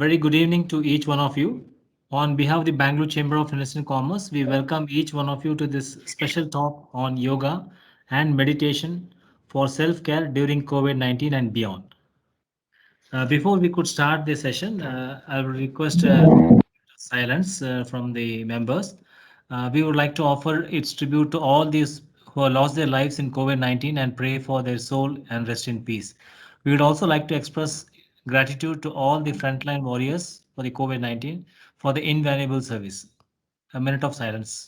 very good evening to each one of you. On behalf of the Bangalore Chamber of Industry and Commerce, we welcome each one of you to this special talk on yoga and meditation for self-care during COVID-19 and beyond. Before we could start the session, I will request silence from the members. We would like to offer its tribute to all these who have lost their lives in COVID-19 and pray for their soul and rest in peace. We would also like to express gratitude to all the frontline warriors for the COVID-19 for the invaluable service. A minute of silence.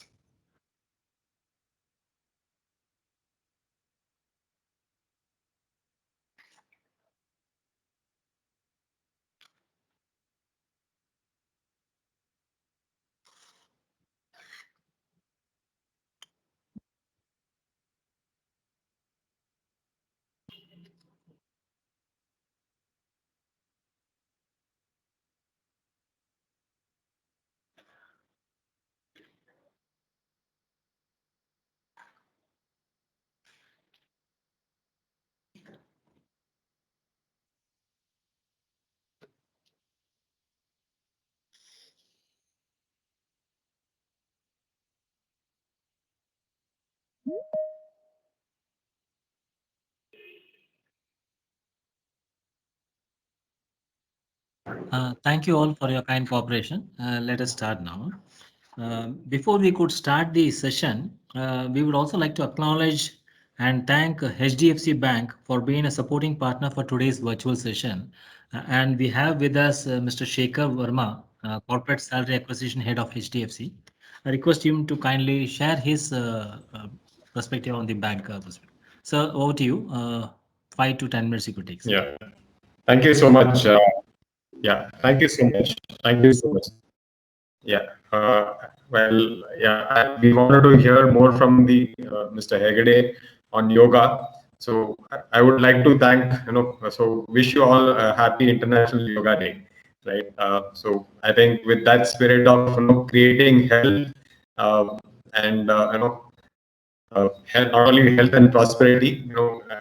Thank you all for your kind cooperation. Let us start now. Before we could start the session, we would also like to acknowledge and thank HDFC Bank for being a supporting partner for today's virtual session. And we have with us Mr. Shekhar Verma, Corporate Salary Acquisition Head of HDFC. I request him to kindly share his perspective on the bank perspective. So over to you. 5 to 10 minutes you could take. Yeah, thank you so much. Yeah, thank you so much. Thank you so much. Yeah, we wanted to hear more from the Mr. Hegde on yoga. So I would like to thank, so wish you all a happy International Yoga Day, right? So I think with that spirit of creating health and health, not only health and prosperity.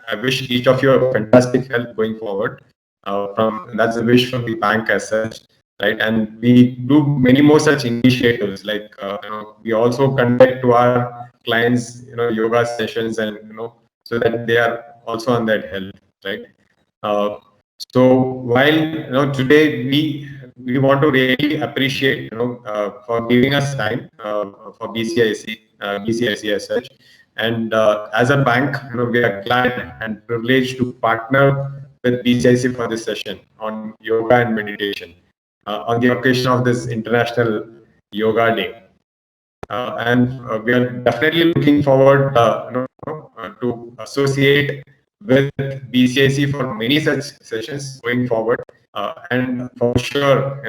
I wish each of you a fantastic health going forward. That's a wish from the bank as such, right? And we do many more such initiatives. Like we also conduct to our clients, yoga sessions, and so that they are also on that health, right? Uh, so while today we want to really appreciate for giving us time for BCIC as such, and as a bank we are glad and privileged to partner with BCIC for this session on yoga and meditation on the occasion of this International Yoga Day. And we are definitely looking forward to associate with BCIC for many such sessions going forward. And for sure,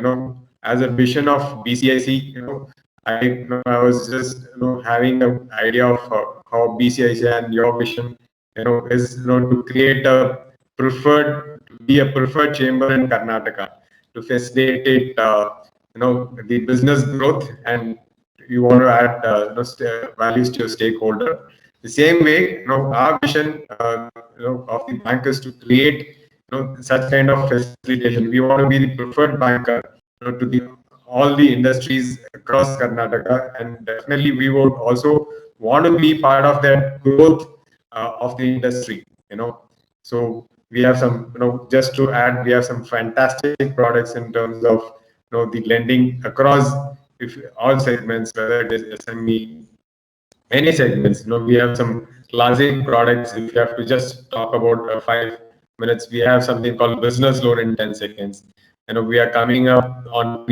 as a vision of BCIC, I was just having an idea of how BCIC and your vision is to create a preferred chamber in Karnataka to facilitate the business growth, and you want to add values to your stakeholder. The same way, our vision of the bank is to create such kind of facilitation. We want to be the preferred banker to all the industries across Karnataka, and definitely we would also want to be part of that growth of the industry. So we have some, just to add, we have some fantastic products in terms of the lending across all segments, whether it is SME, any segments. We have some classic products. If you have to just talk about 5 minutes, we have something called business loan in 10 seconds. We are coming up on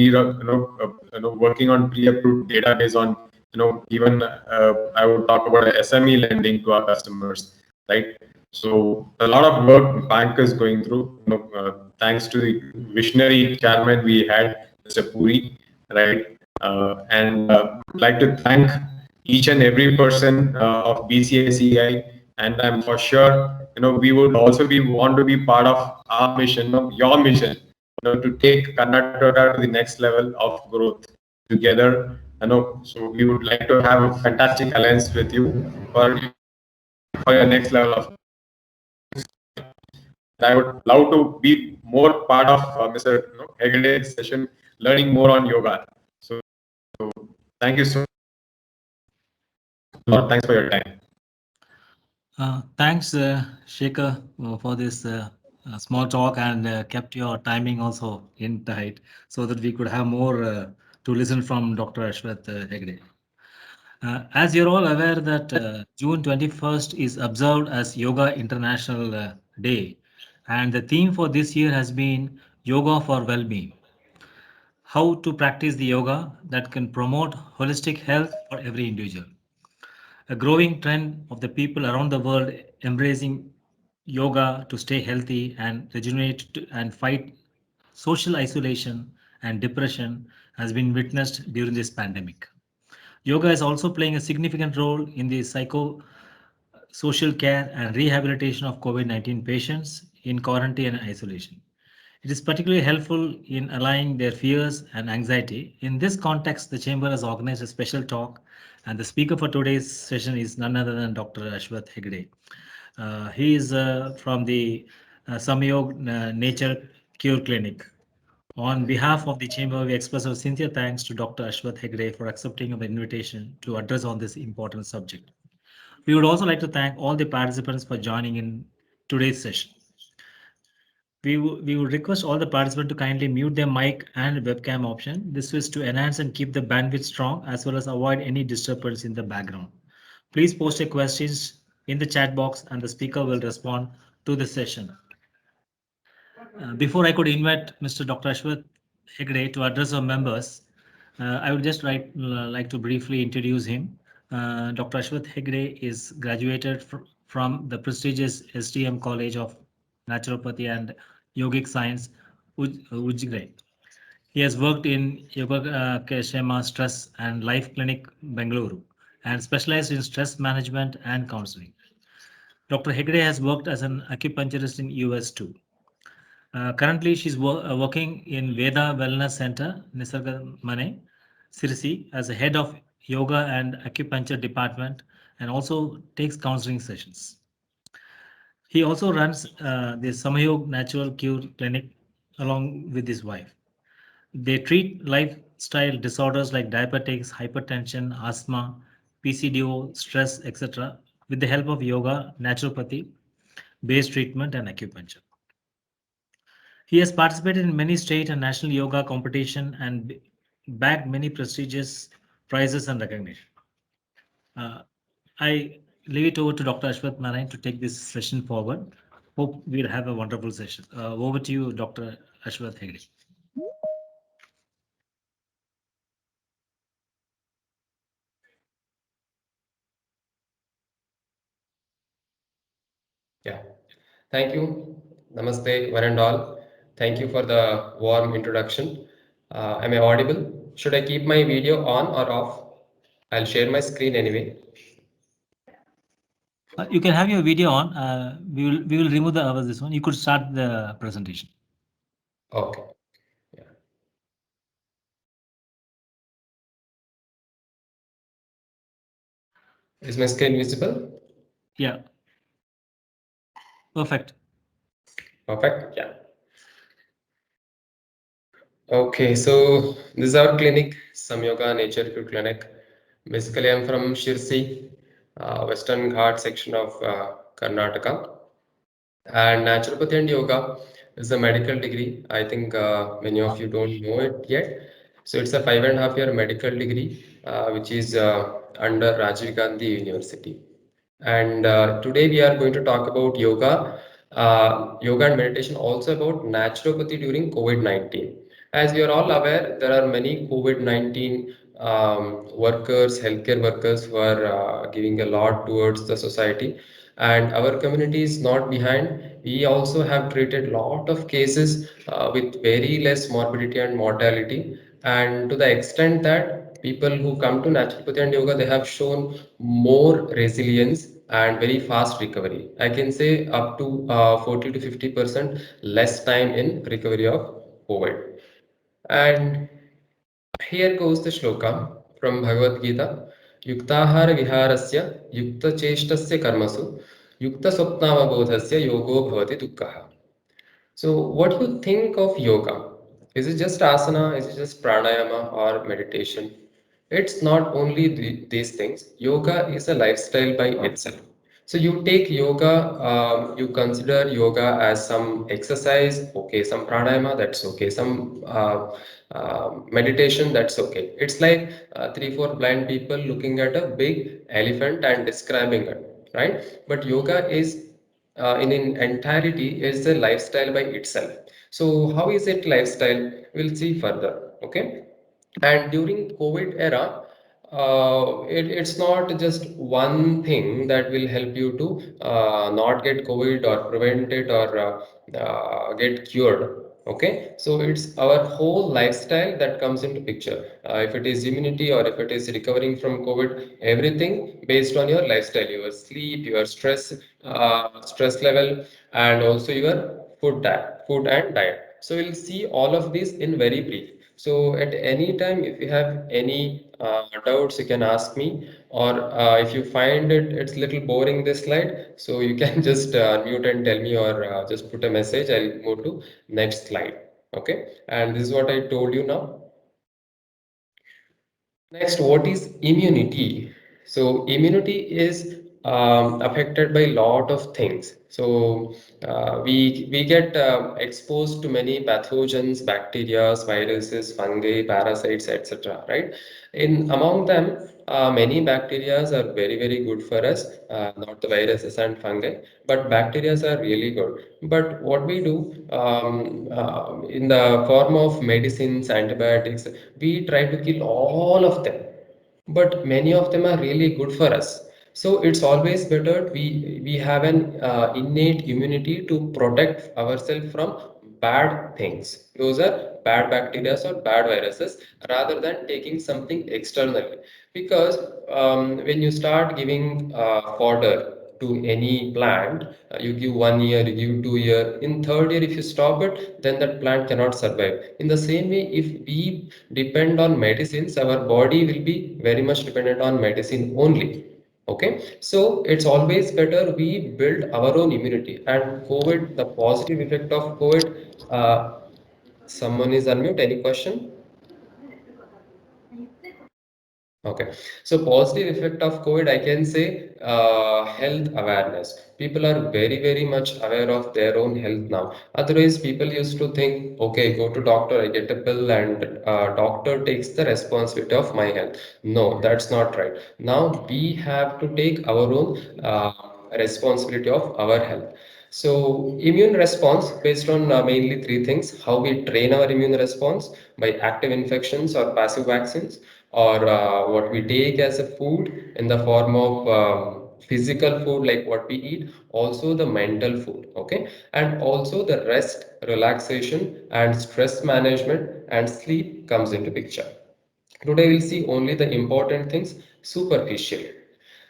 working on pre-approved database on even I would talk about SME lending to our customers, right? So a lot of work bank is going through, thanks to the visionary chairman we had, Mr. Puri, right? And like to thank each and every person of BCICI, and I'm for sure, we would also want to be part of our mission, your mission, to take Karnataka to the next level of growth together. So we would like to have a fantastic alliance with you for your next level of. I would love to be more part of Mr. Hegade's session, learning more on yoga. So thank you so much. Thanks for your time. Thanks, Shekhar, for this small talk and kept your timing also in tight so that we could have more to listen from Dr. Ashwath Hegde. As you're all aware that June 21st is observed as Yoga International Day, and the theme for this year has been Yoga for Well-being. How to practice the yoga that can promote holistic health for every individual. A growing trend of the people around the world embracing yoga to stay healthy and regenerate and fight social isolation and depression has been witnessed during this pandemic. Yoga is also playing a significant role in the psycho social care and rehabilitation of COVID 19 patients in quarantine and isolation. It is particularly helpful in allaying their fears and anxiety. In this context, the Chamber has organized a special talk, and the speaker for today's session is none other than Dr. Ashwath Hegde. He is from the Samyog Nature Cure Clinic. On behalf of the Chamber, we express our sincere thanks to Dr. Ashwath Hegde for accepting our invitation to address on this important subject. We would also like to thank all the participants for joining in today's session. We would request all the participants to kindly mute their mic and webcam option. This is to enhance and keep the bandwidth strong as well as avoid any disturbance in the background. Please post your questions in the chat box and the speaker will respond to the session. Before I could invite Mr. Dr. Ashwath Hegde to address our members, I would just like to briefly introduce him. Dr. Ashwath Hegde is graduated from the prestigious STM College of Naturopathy and Yogic Science, Ujgre. He has worked in Yoga Kshema Stress and Life Clinic, Bengaluru, and specialized in stress management and counseling. Dr. Hegde has worked as an acupuncturist in US too. Currently, she's working in Veda Wellness Center, Nisarga Mane, Sirsi, as a head of yoga and acupuncture department, and also takes counseling sessions. He also runs the Samayog Natural Cure Clinic along with his wife. They treat lifestyle disorders like diabetics, hypertension, asthma, PCDO, stress, etc., with the help of yoga, naturopathy, based treatment, and acupuncture. He has participated in many state and national yoga competition and bagged many prestigious prizes and recognition. I leave it over to Dr. Ashwath Narayan to take this session forward. Hope we'll have a wonderful session. Over to you, Dr. Ashwath Hegde. Yeah, thank you. Namaste, one and all. Thank you for the warm introduction. Am I audible? Should I keep my video on or off? I'll share my screen anyway. You can have your video on. We will remove the this one. You could start the presentation. Okay. Yeah. Is my screen visible? Yeah. Perfect. Perfect. Yeah. Okay, so this is our clinic, Samyoga Nature Cure Clinic. Basically, I'm from Shirsi, Western Ghat section of Karnataka. And naturopathy and yoga is a medical degree. I think many of you don't know it yet. So it's a 5.5 year medical degree, which is under Rajiv Gandhi University. And today we are going to talk about yoga and meditation, also about naturopathy during COVID-19. As we are all aware, there are many COVID-19 workers, healthcare workers who are giving a lot towards the society. And our community is not behind. We also have treated lot of cases with very less morbidity and mortality. And to the extent that people who come to naturopathy and yoga, they have shown more resilience and very fast recovery. I can say up to 40 to 50% less time in recovery of COVID. And here goes the shloka from Bhagavad Gita. Yuktahara viharasya yukta cheshtasya karmasu yukta swapnavabodhasya yogo bhavati dukkha. So, what do you think of yoga? Is it just asana? Is it just pranayama or meditation? It's not only these things. Yoga is a lifestyle by itself. So, you take yoga, you consider yoga as some exercise, okay, some pranayama, that's okay, some meditation, that's okay. It's like three, four blind people looking at a big elephant and describing it, right? But yoga is in entirety is a lifestyle by itself. So how is it lifestyle? We'll see further. Okay. And during COVID era, it's not just one thing that will help you to not get COVID or prevent it or get cured. Okay, so it's our whole lifestyle that comes into picture. If it is immunity or if it is recovering from COVID, everything based on your lifestyle, your sleep, your stress level, and also your food and diet. So we'll see all of this in very brief. So at any time, if you have any doubts, you can ask me, or if you find it's little boring this slide, so you can just mute and tell me, or just put a message. I'll move to next slide. Okay, and this is what I told you now. Next, what is immunity? So immunity is affected by a lot of things. So we get exposed to many pathogens, bacteria, viruses, fungi, parasites, etc. Right? In among them, many bacteria are very good for us, not the viruses and fungi, but bacteria are really good. But what we do in the form of medicines, antibiotics, we try to kill all of them, but many of them are really good for us. So it's always better we have an innate immunity to protect ourselves from bad things. Those are bad bacteria or bad viruses, rather than taking something externally. Because when you start giving fodder to any plant, you give 1 year, you give 2 year, in third year if you stop it, then that plant cannot survive. In the same way, if we depend on medicines, our body will be very much dependent on medicine only. Okay, so it's always better we build our own immunity. And COVID, the positive effect of COVID, uh, someone is unmute, any question? Okay, so positive effect of COVID, I can say health awareness. People are very much aware of their own health now. Otherwise, people used to think, okay, go to doctor, I get a pill, and doctor takes the responsibility of my health. No, that's not right. Now we have to take our own responsibility of our health. So immune response based on mainly three things: how we train our immune response by active infections or passive vaccines, or what we take as a food in the form of physical food like what we eat, also the mental food. Okay, and also the rest, relaxation, and stress management and sleep comes into picture. Today we'll see only the important things, superficial.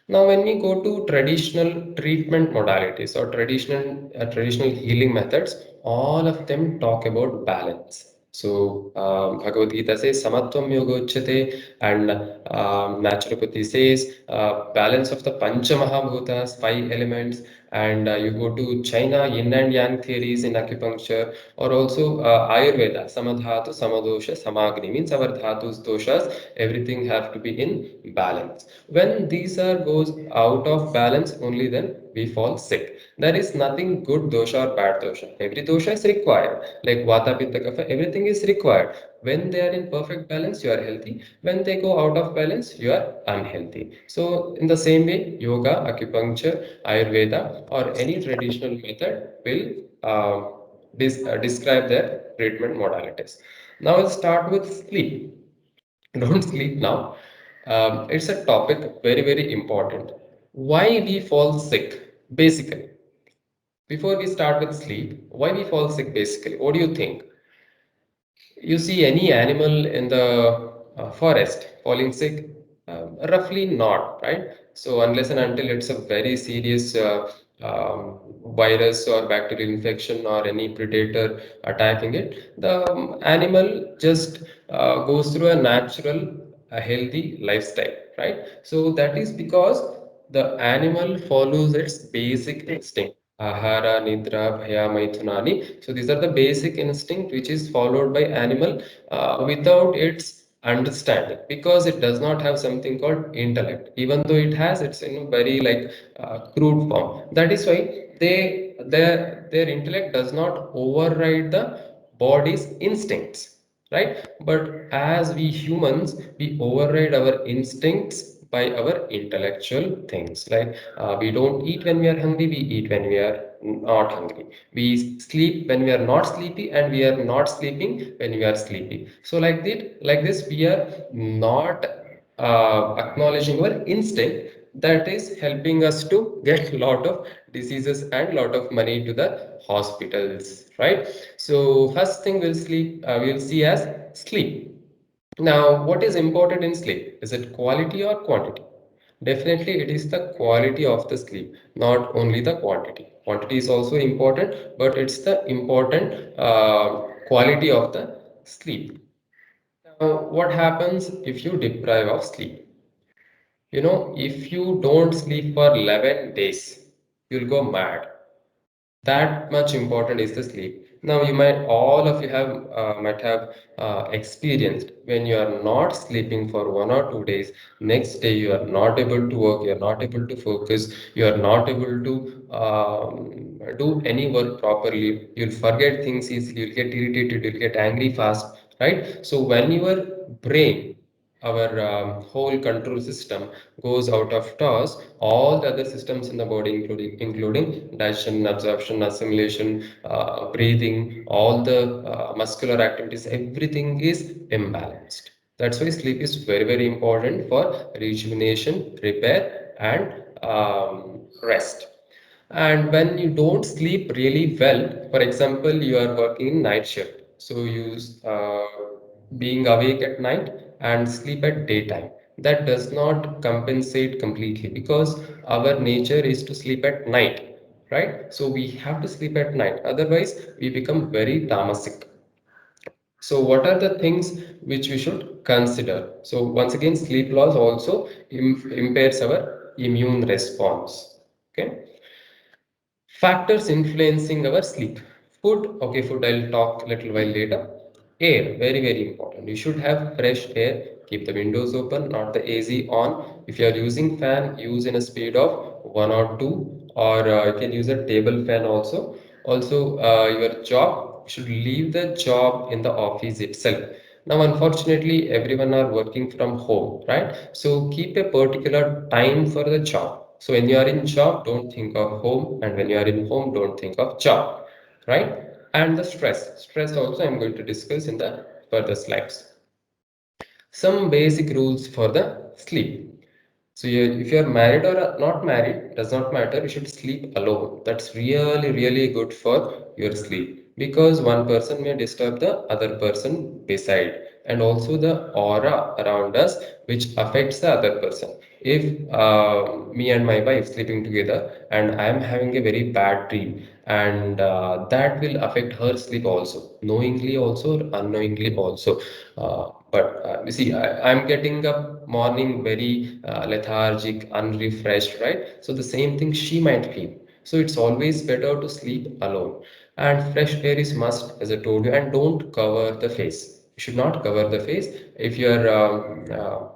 Now, when we go to traditional treatment modalities or traditional healing methods, all of them talk about balance. So, Bhagavad Gita says, Samatvam Yoga Uchyate, and naturopathy says, balance of the Pancha Mahabhutas, five elements. And you go to China, yin and yang theories in acupuncture, or also Ayurveda, Samadhatu, Samadosha, Samagni, means our dhatus, doshas, everything have to be in balance. When these are goes out of balance, only then we fall sick. There is nothing good dosha or bad dosha. Every dosha is required. Like vata, pitta, kapha, everything is required. When they are in perfect balance, you are healthy. When they go out of balance, you are unhealthy. So in the same way, yoga, acupuncture, Ayurveda, or any traditional method will describe their treatment modalities. Now let's start with sleep. Don't sleep now. It's a topic very important. Why we fall sick, basically. Before we start with sleep, why we fall sick, basically? What do you think? You see any animal in the forest falling sick? Roughly not, right? So unless and until it's a very serious virus or bacterial infection or any predator attacking it, the animal just goes through a natural, a healthy lifestyle, right? So that is because the animal follows its basic instinct. ahara, nidra, bhaya, maithunani. So these are the basic instinct which is followed by animal without its understanding, because it does not have something called intellect, even though it has, it's in a very like crude form. That is why their intellect does not override the body's instincts, right? But as we humans, we override our instincts by our intellectual things, like we don't eat when we are hungry, we eat when we are not hungry. We sleep when we are not sleepy, and we are not sleeping when we are sleepy. So like this we are not acknowledging our instinct, that is helping us to get a lot of diseases and lot of money to the hospitals, right? So first thing we'll see as sleep. Now, what is important in sleep? Is it quality or quantity? Definitely, it is the quality of the sleep, not only the quantity. Quantity is also important, but it's the important quality of the sleep. Now, what happens if you deprive of sleep? You know, if you don't sleep for 11 days, you'll go mad. That much important is the sleep. Now you might, all of you have might have experienced when you are not sleeping for 1 or 2 days, next day you are not able to work, you are not able to focus, you are not able to do any work properly, you'll forget things easily, you'll get irritated, you'll get angry fast, right? So when your brain, our whole control system goes out of toss, all the other systems in the body, including digestion, absorption, assimilation, breathing, all the muscular activities, everything is imbalanced. That's why sleep is very important for rejuvenation, repair, and rest. And when you don't sleep really well, for example, you are working night shift, so you being awake at night and sleep at daytime, that does not compensate completely, because our nature is to sleep at night, right? So we have to sleep at night, otherwise we become very tamasic. So what are the things which we should consider? So once again, sleep loss also impairs our immune response. Okay. Factors influencing our sleep. Food, okay, food I'll talk a little while later. Air, very important. You should have fresh air. Keep the windows open, not the AC on. If you are using fan, use in a speed of 1 or 2, or you can use a table fan also. Also, your job, you should leave the job in the office itself. Now, unfortunately, everyone are working from home, right? So keep a particular time for the job. So when you are in job, don't think of home, and when you are in home, don't think of job, right? And the stress also I'm going to discuss in the further slides. Some basic rules for the sleep. So if you're married or not married, does not matter. You should sleep alone. That's really good for your sleep, because one person may disturb the other person beside, and also the aura around us, which affects the other person. If me and my wife sleeping together and I am having a very bad dream, and that will affect her sleep also, knowingly also or unknowingly also. But you see, I'm getting up morning very lethargic, unrefreshed, right? So the same thing she might feel. So it's always better to sleep alone. And fresh air is must, as I told you, and don't cover the face. You should not cover the face. If you're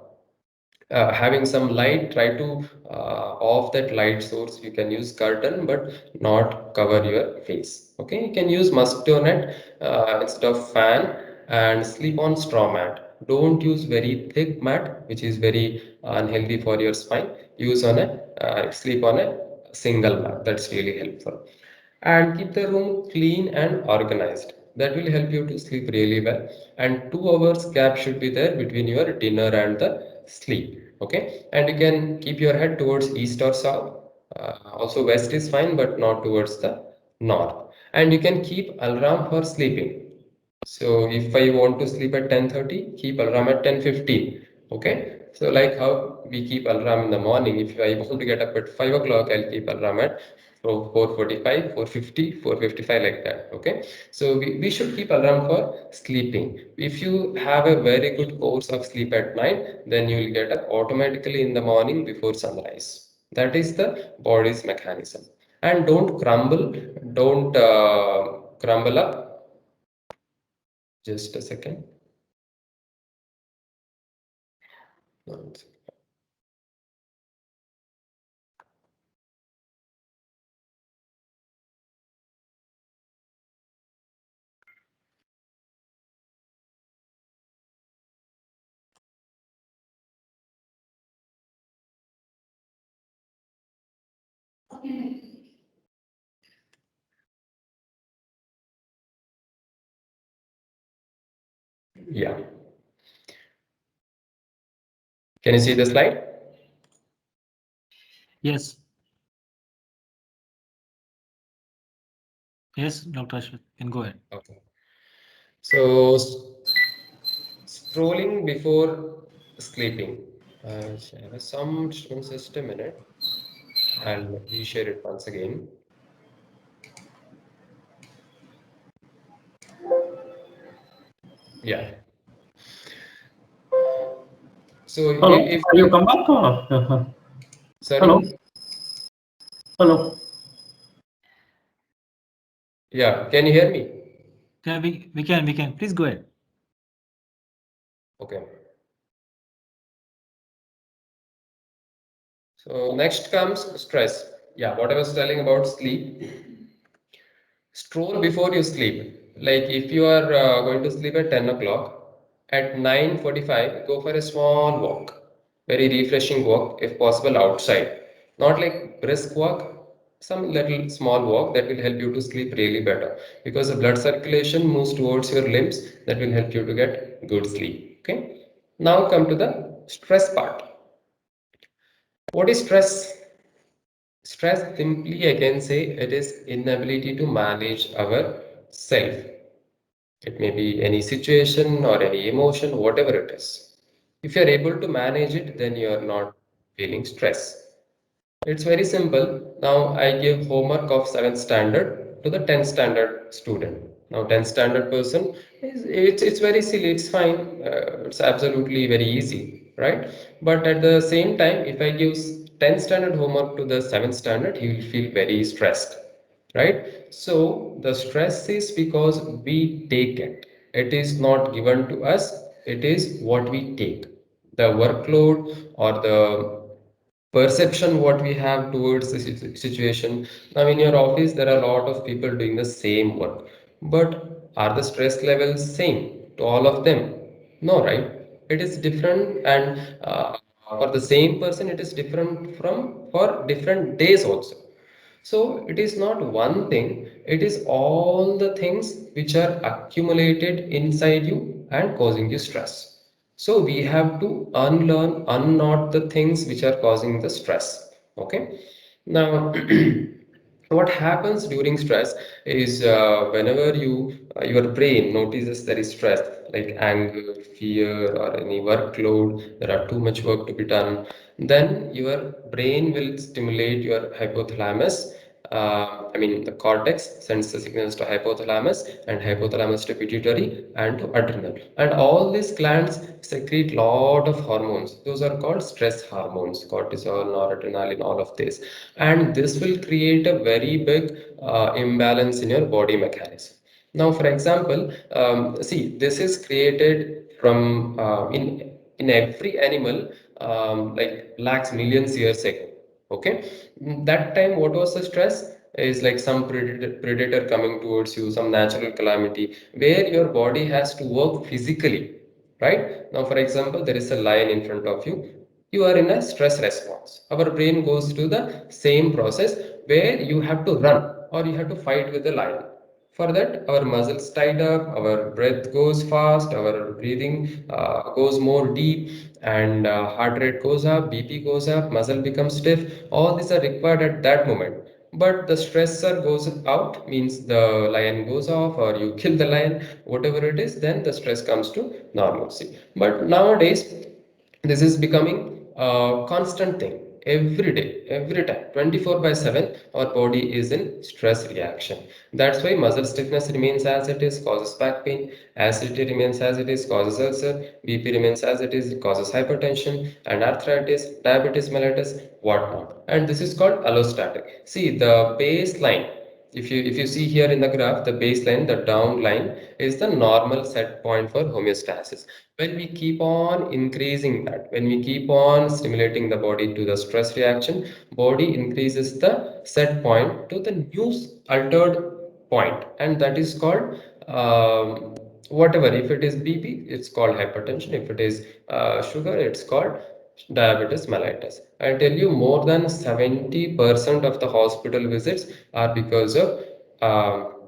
having some light, try to off that light source. You can use curtain, but not cover your face. Okay, you can use mosquito net instead of fan, and sleep on straw mat. Don't use very thick mat, which is very unhealthy for your spine. Use on a sleep on a single mat. That's really helpful. And keep the room clean and organized. That will help you to sleep really well. And 2 hours gap should be there between your dinner and the sleep. Okay, and you can keep your head towards east or south. Also, west is fine, but not towards the north. And you can keep alarm for sleeping. So if I want to sleep at 10:30, keep alarm at 10:15. Okay. So like how we keep alarm in the morning. If I want to get up at 5 o'clock, I'll keep alarm at 4:45, 4:50, 4:55 like that. Okay. So we should keep alarm for sleeping. If you have a very good course of sleep at night, then you will get up automatically in the morning before sunrise. That is the body's mechanism. and don't crumble up. Just a second. Yeah. Can you see the slide? Yes. Yes, Dr. Ashwin, can go ahead. Okay. So scrolling before sleeping. Some just a minute. I'll reshare it once again. Yeah. So Hello, if are you come back? sorry, Hello, hello. yeah, can you hear me? Yeah, we can. Please go ahead. Okay. So next comes stress. Yeah, what I was telling about sleep. Stroll before you sleep. Like if you are going to sleep at 10 o'clock, at 9:45, go for a small walk. Very refreshing walk, if possible, outside. Not like brisk walk, some little small walk that will help you to sleep really better. Because the blood circulation moves towards your limbs, that will help you to get good sleep. Okay. Now come to the stress part. What is stress? Stress simply, I can say, it is inability to manage our self. It may be any situation or any emotion, whatever it is. If you are able to manage it, then you are not feeling stress. It's very simple. Now I give homework of 7th standard to the 10th standard student. Now 10th standard person it's very silly. It's fine. It's absolutely very easy, right? But at the same time, if I give 10th standard homework to the 7th standard, he will feel very stressed, right? So the stress is because we take it. It is not given to us. It is what we take. The workload or the perception what we have towards the situation. Now in your office there are a lot of people doing the same work, but are the stress levels same to all of them? No, right? It is different, and for the same person it is different from for different days also. So it is not one thing, it is all the things which are accumulated inside you and causing you stress. So we have to unlearn, unknot the things which are causing the stress. Okay. Now, what happens during stress is whenever your brain notices there is stress like anger, fear, or any workload, there are too much work to be done, then your brain will stimulate your hypothalamus. I mean, the cortex sends the signals to hypothalamus, and hypothalamus to pituitary and to adrenal. And all these glands secrete lot of hormones. Those are called stress hormones, cortisol, noradrenaline, all of this. And this will create a very big imbalance in your body mechanism. Now, for example, see, this is created from in every animal like lakhs, millions years ago. Okay, that time what was the stress? Is like some predator coming towards you, some natural calamity where your body has to work physically, right? Now, for example, there is a lion in front of you. You are in a stress response. Our brain goes to the same process where you have to run or you have to fight with the lion. For that, our muscles tight up, our breath goes fast, our breathing goes more deep, and heart rate goes up, BP goes up, muscle becomes stiff. All these are required at that moment. But the stressor goes out, means the lion goes off, or you kill the lion, whatever it is, then the stress comes to normalcy. But nowadays, this is becoming a constant thing. every day, every time, 24/7, our body is in stress reaction. That's why muscle stiffness remains as it is, causes back pain, acidity remains as it is, causes ulcer, BP remains as it is, causes hypertension, and arthritis, diabetes mellitus, whatnot. And this is called allostatic. See, the baseline, if you see here in the graph, the baseline, the down line is the normal set point for homeostasis. When we keep on increasing that, when we keep on stimulating the body to the stress reaction, body increases the set point to the new altered point, and that is called whatever. If it is BP, it's called hypertension. If it is sugar, it's called diabetes mellitus. I tell you, more than 70% of the hospital visits are because of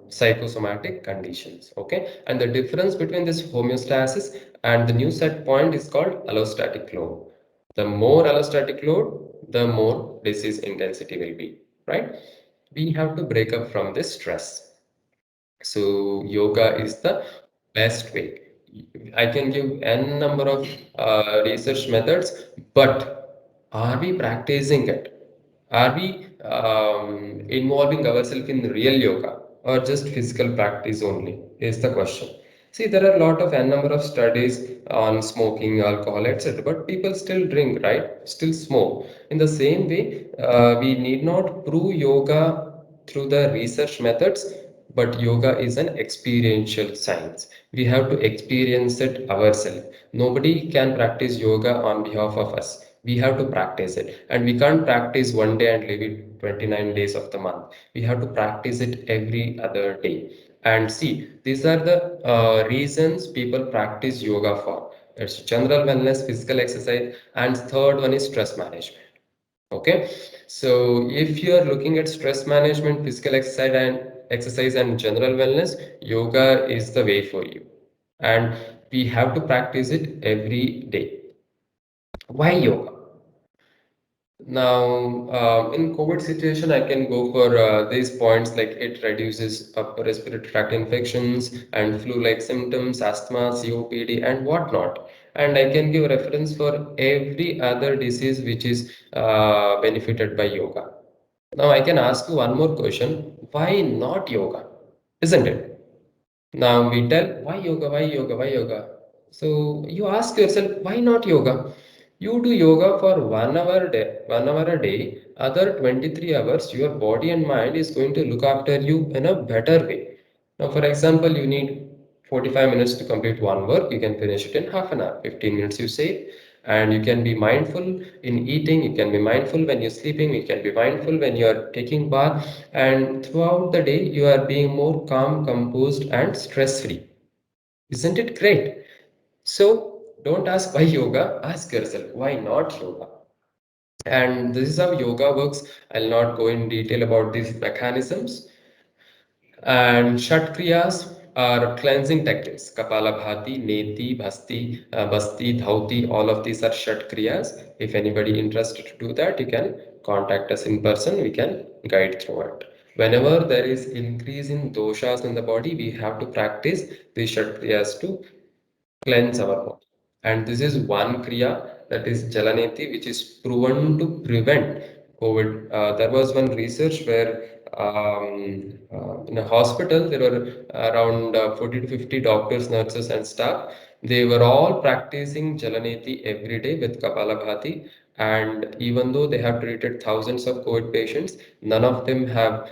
psychosomatic conditions. Okay, and the difference between this homeostasis and the new set point is called allostatic load. The more allostatic load, the more disease intensity will be, right? We have to break up from this stress. So yoga is the best way. I can give n number of research methods, but are we practicing it? Are we involving ourselves in real yoga or just physical practice only? Is the question. See, there are a lot of n number of studies on smoking, alcohol, etc. But people still drink, right? Still smoke. In the same way, we need not prove yoga through the research methods, but yoga is an experiential science. We have to experience it ourselves. Nobody can practice yoga on behalf of us. We have to practice it, and we can't practice one day and leave it 29 days of the month. We have to practice it every other day. And see, these are the reasons people practice yoga for. It's general wellness, physical exercise, and third one is stress management. Okay, so if you are looking at stress management, physical exercise and general wellness, yoga is the way for you. And we have to practice it every day. Why yoga? Now, in COVID situation, I can go for these points like it reduces upper respiratory tract infections and flu-like symptoms, asthma, COPD, and whatnot. And I can give reference for every other disease which is benefited by yoga. Now, I can ask you one more question. Why not yoga? Isn't it? Now we tell why yoga, why yoga, why yoga. So you ask yourself, why not yoga? You do yoga for 1 hour day, 1 hour a day, other 23 hours, your body and mind is going to look after you in a better way. Now, for example, you need 45 minutes to complete one work, you can finish it in half an hour, 15 minutes you save, and you can be mindful in eating, you can be mindful when you're sleeping, you can be mindful when you're taking bath, and throughout the day you are being more calm, composed, and stress free. Isn't it great? So don't ask why yoga, ask yourself why not yoga. And this is how yoga works. I'll not go in detail about these mechanisms. And Shat Kriyas are cleansing techniques. Kapalabhati, Neti, Basti, Dhauti, all of these are Shat Kriyas. If anybody interested to do that, you can contact us in person. We can guide through it. Whenever there is increase in doshas in the body, we have to practice these Shat Kriyas to cleanse our body. And this is one Kriya, that is Jalaneti, which is proven to prevent COVID. There was one research where in a hospital there were around 40 to 50 doctors, nurses, and staff. They were all practicing Jalaneti every day with Kapalabhati, and even though they have treated thousands of COVID patients, none of them have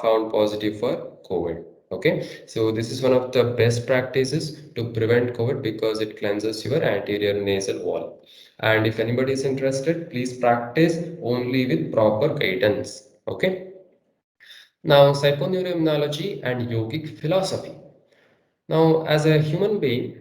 found positive for COVID. Okay, so this is one of the best practices to prevent COVID because it cleanses your anterior nasal wall. And if anybody is interested, please practice only with proper guidance. Okay. Now, psychoneuroimmunology and yogic philosophy. Now, as a human being,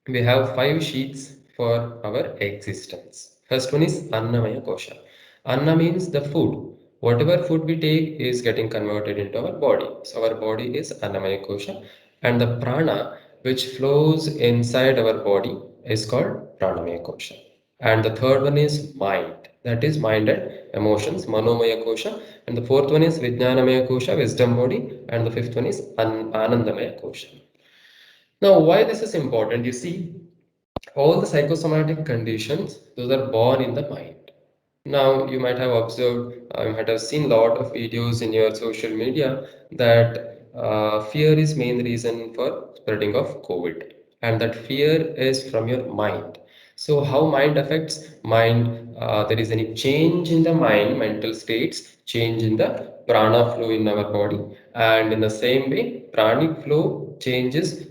we have 5 sheets for our existence. First one is Annamaya Kosha. Anna means the food. Whatever food we take is getting converted into our body. So our body is Annamaya Kosha. And the prana, which flows inside our body, is called Pranamaya Kosha. And the third one is mind. That is mind and emotions, Manomaya Kosha. And the fourth one is Vijnanamaya Kosha, wisdom body. And the fifth one is Anandamaya Kosha. Now, why this is important? You see, all the psychosomatic conditions, those are born in the mind. Now, you might have observed, you might have seen a lot of videos in your social media that fear is main reason for spreading of COVID, and that fear is from your mind. So, how mind affects mind? There is any change in the mind, mental states, change in the prana flow in our body, and in the same way, pranic flow changes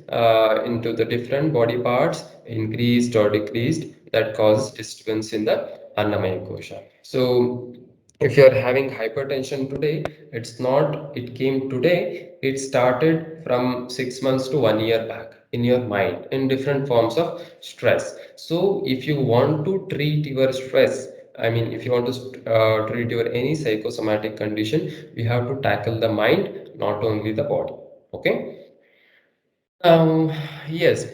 into the different body parts, increased or decreased, that causes disturbance in the Annamaya Kosha. So if you are having hypertension today, it's not, it came today, it started from 6 months to 1 year back in your mind in different forms of stress. So if you want to treat your stress, I mean, if you want to treat your any psychosomatic condition, we have to tackle the mind, not only the body. Okay. Yes,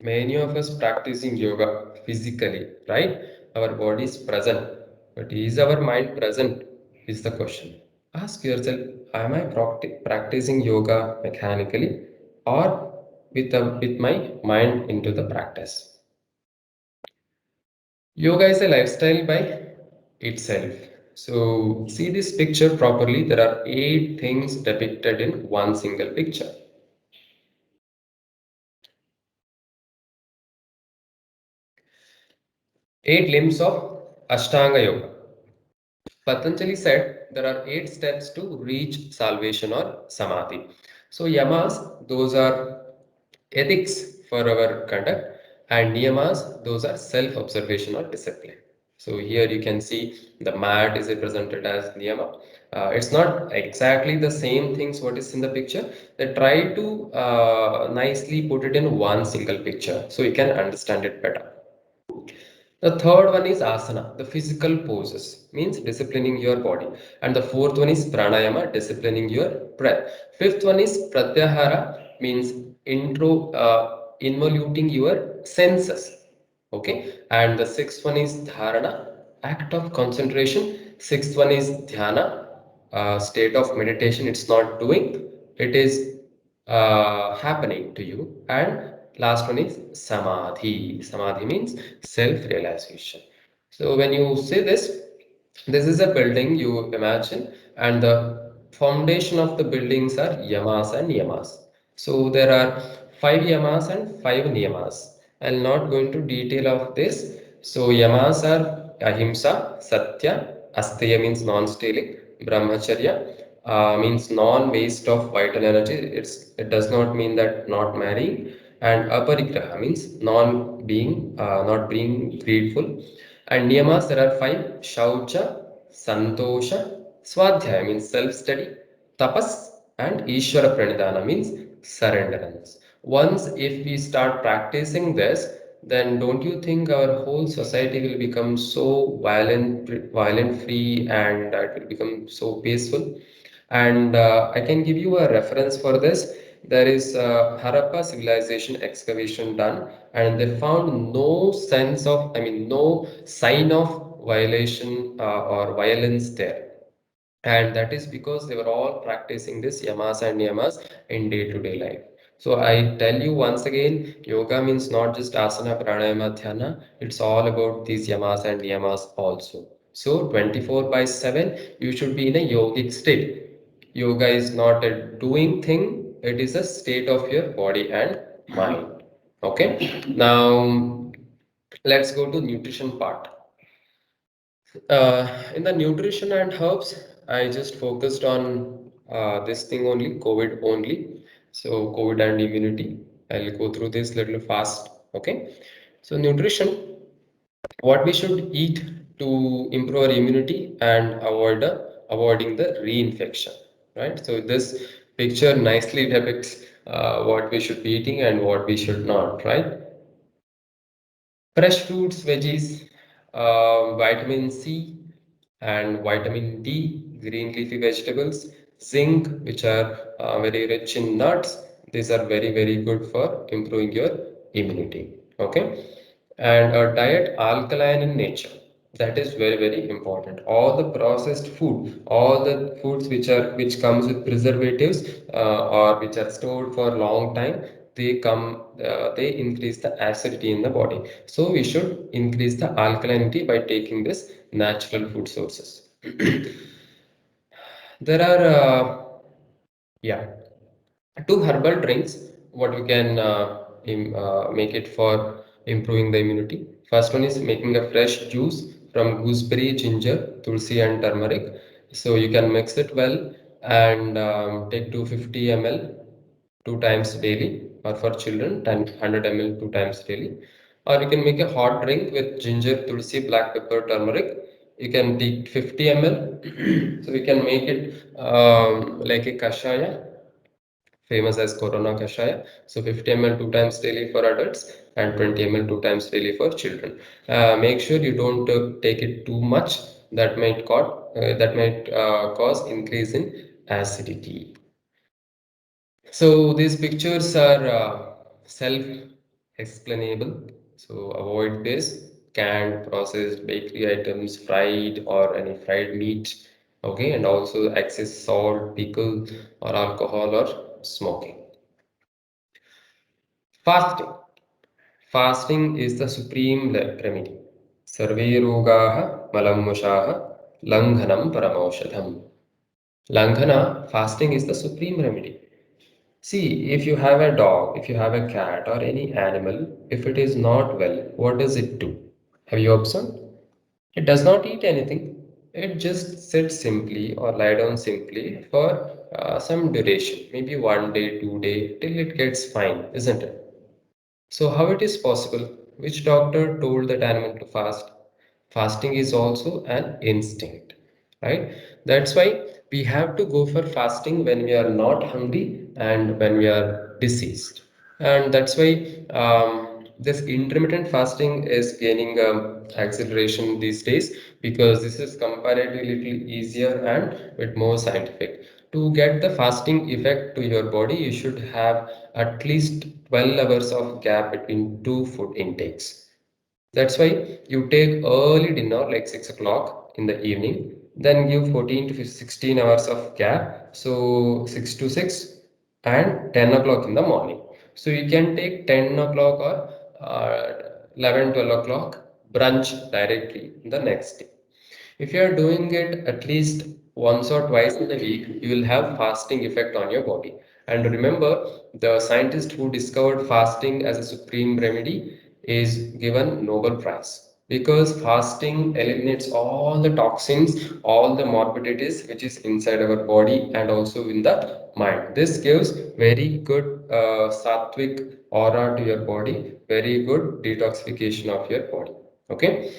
many of us practicing yoga physically, right? Our body is present, but is our mind present? Is the question. Ask yourself, am I practicing yoga mechanically or with my mind into the practice? Yoga is a lifestyle by itself. So, see this picture properly. There are 8 things depicted in one single picture. 8 limbs of Ashtanga Yoga. Patanjali said there are 8 steps to reach salvation or samadhi. So yamas, those are ethics for our conduct, and niyamas, those are self-observation or discipline. So here you can see the mat is represented as niyama. It's not exactly the same things what is in the picture. They try to nicely put it in one single picture so you can understand it better. The third one is asana, the physical poses, means disciplining your body. And the fourth one is pranayama, disciplining your breath. Fifth one is pratyahara, means involuting your senses. Okay. And the sixth one is dharana, act of concentration. Sixth one is dhyana, state of meditation. It's not doing, it is happening to you. And last one is samadhi. Samadhi means self-realization. So when you say this is a building you imagine, and the foundation of the buildings are yamas and niyamas. So there are 5 yamas and 5 niyamas. I'm not going to detail of this. So yamas are ahimsa, satya, asteya means non-stealing, brahmacharya means non-waste of vital energy. It does not mean that not marrying, and aparigraha means not being greedful. And niyamas, there are 5: shaucha, santosha, swadhyaya means self-study, tapas, and ishvara pranidhana means surrenderance. Once if we start practicing this, then don't you think our whole society will become so violent free, and it will become so peaceful? And I can give you a reference for this. There is Harappa civilization excavation done, and they found no sense of, I mean, no sign of violation or violence there. And that is because they were all practicing this yamas and niyamas in day-to-day life. So I tell you once again, yoga means not just asana, pranayama, dhyana. It's all about these yamas and niyamas also. So 24 by 7, you should be in a yogic state. Yoga is not a doing thing, it is a state of your body and mind. Okay. Now let's go to nutrition part. In the nutrition and herbs, I just focused on this thing only, COVID only. So COVID and immunity. I'll go through this little fast. Okay. So nutrition, what we should eat to improve our immunity and avoiding the reinfection, right? So this picture nicely depicts what we should be eating and what we should not, right? Fresh fruits, veggies, vitamin C and vitamin D, green leafy vegetables, zinc, which are very rich in nuts. These are very, very good for improving your immunity. Okay. And a diet alkaline in nature. That is very, very important. All the processed food, all the foods which comes with preservatives or which are stored for a long time, they increase the acidity in the body. So we should increase the alkalinity by taking this natural food sources. There are yeah, two herbal drinks what we can make it for improving the immunity. First one is making a fresh juice from gooseberry, ginger, tulsi and turmeric. So you can mix it well and take 250 ml two times daily, or for children 10 100 ml two times daily. Or you can make a hot drink with ginger, tulsi, black pepper, turmeric. You can take 50 ml. So we can make it like a kashaya, famous as Corona Kashaya. So 50 ml two times daily for adults and 20 ml two times daily for children. Make sure you don't take it too much. That might cause increase in acidity. So these pictures are self-explainable. So avoid this canned, processed bakery items, fried or any fried meat. Okay, and also excess salt, pickle, or alcohol or smoking. Fasting. Fasting is the supreme remedy. Sarve rogaha malammushaha langhanam paramaushadham. Langhana, fasting is the supreme remedy. See, if you have a dog, if you have a cat or any animal, if it is not well, what does it do? Have you observed? It does not eat anything. It just sits simply or lie down simply for some duration, maybe 1 day, 2 day, till it gets fine, isn't it? So how it is possible? Which doctor told that animal to fast? Fasting is also an instinct, right? That's why we have to go for fasting when we are not hungry and when we are diseased. And that's why this intermittent fasting is gaining acceleration these days, because this is comparatively little easier and bit more scientific. To get the fasting effect to your body, you should have at least 12 hours of gap between two food intakes. That's why you take early dinner like 6 o'clock in the evening, then give 14 to 16 hours of gap. So 6 to 6 and 10 o'clock in the morning. So you can take 10 o'clock or 11, 12 o'clock brunch directly the next day. If you are doing it at least once or twice in a week, you will have fasting effect on your body. And remember, the scientist who discovered fasting as a supreme remedy is given Nobel Prize, because fasting eliminates all the toxins, all the morbidities which is inside our body and also in the mind. This gives very good sattvic aura to your body, very good detoxification of your body. Okay.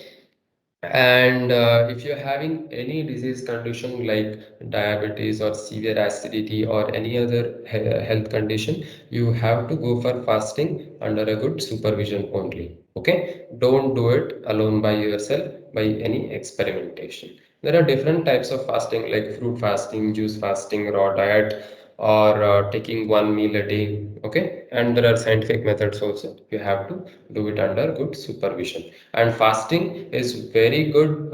And if you're having any disease condition like diabetes or severe acidity or any other health condition, you have to go for fasting under a good supervision only. Okay, don't do it alone by yourself by any experimentation. There are different types of fasting like fruit fasting, juice fasting, raw diet, or taking one meal a day. Okay, and there are scientific methods also. You have to do it under good supervision. And fasting is very good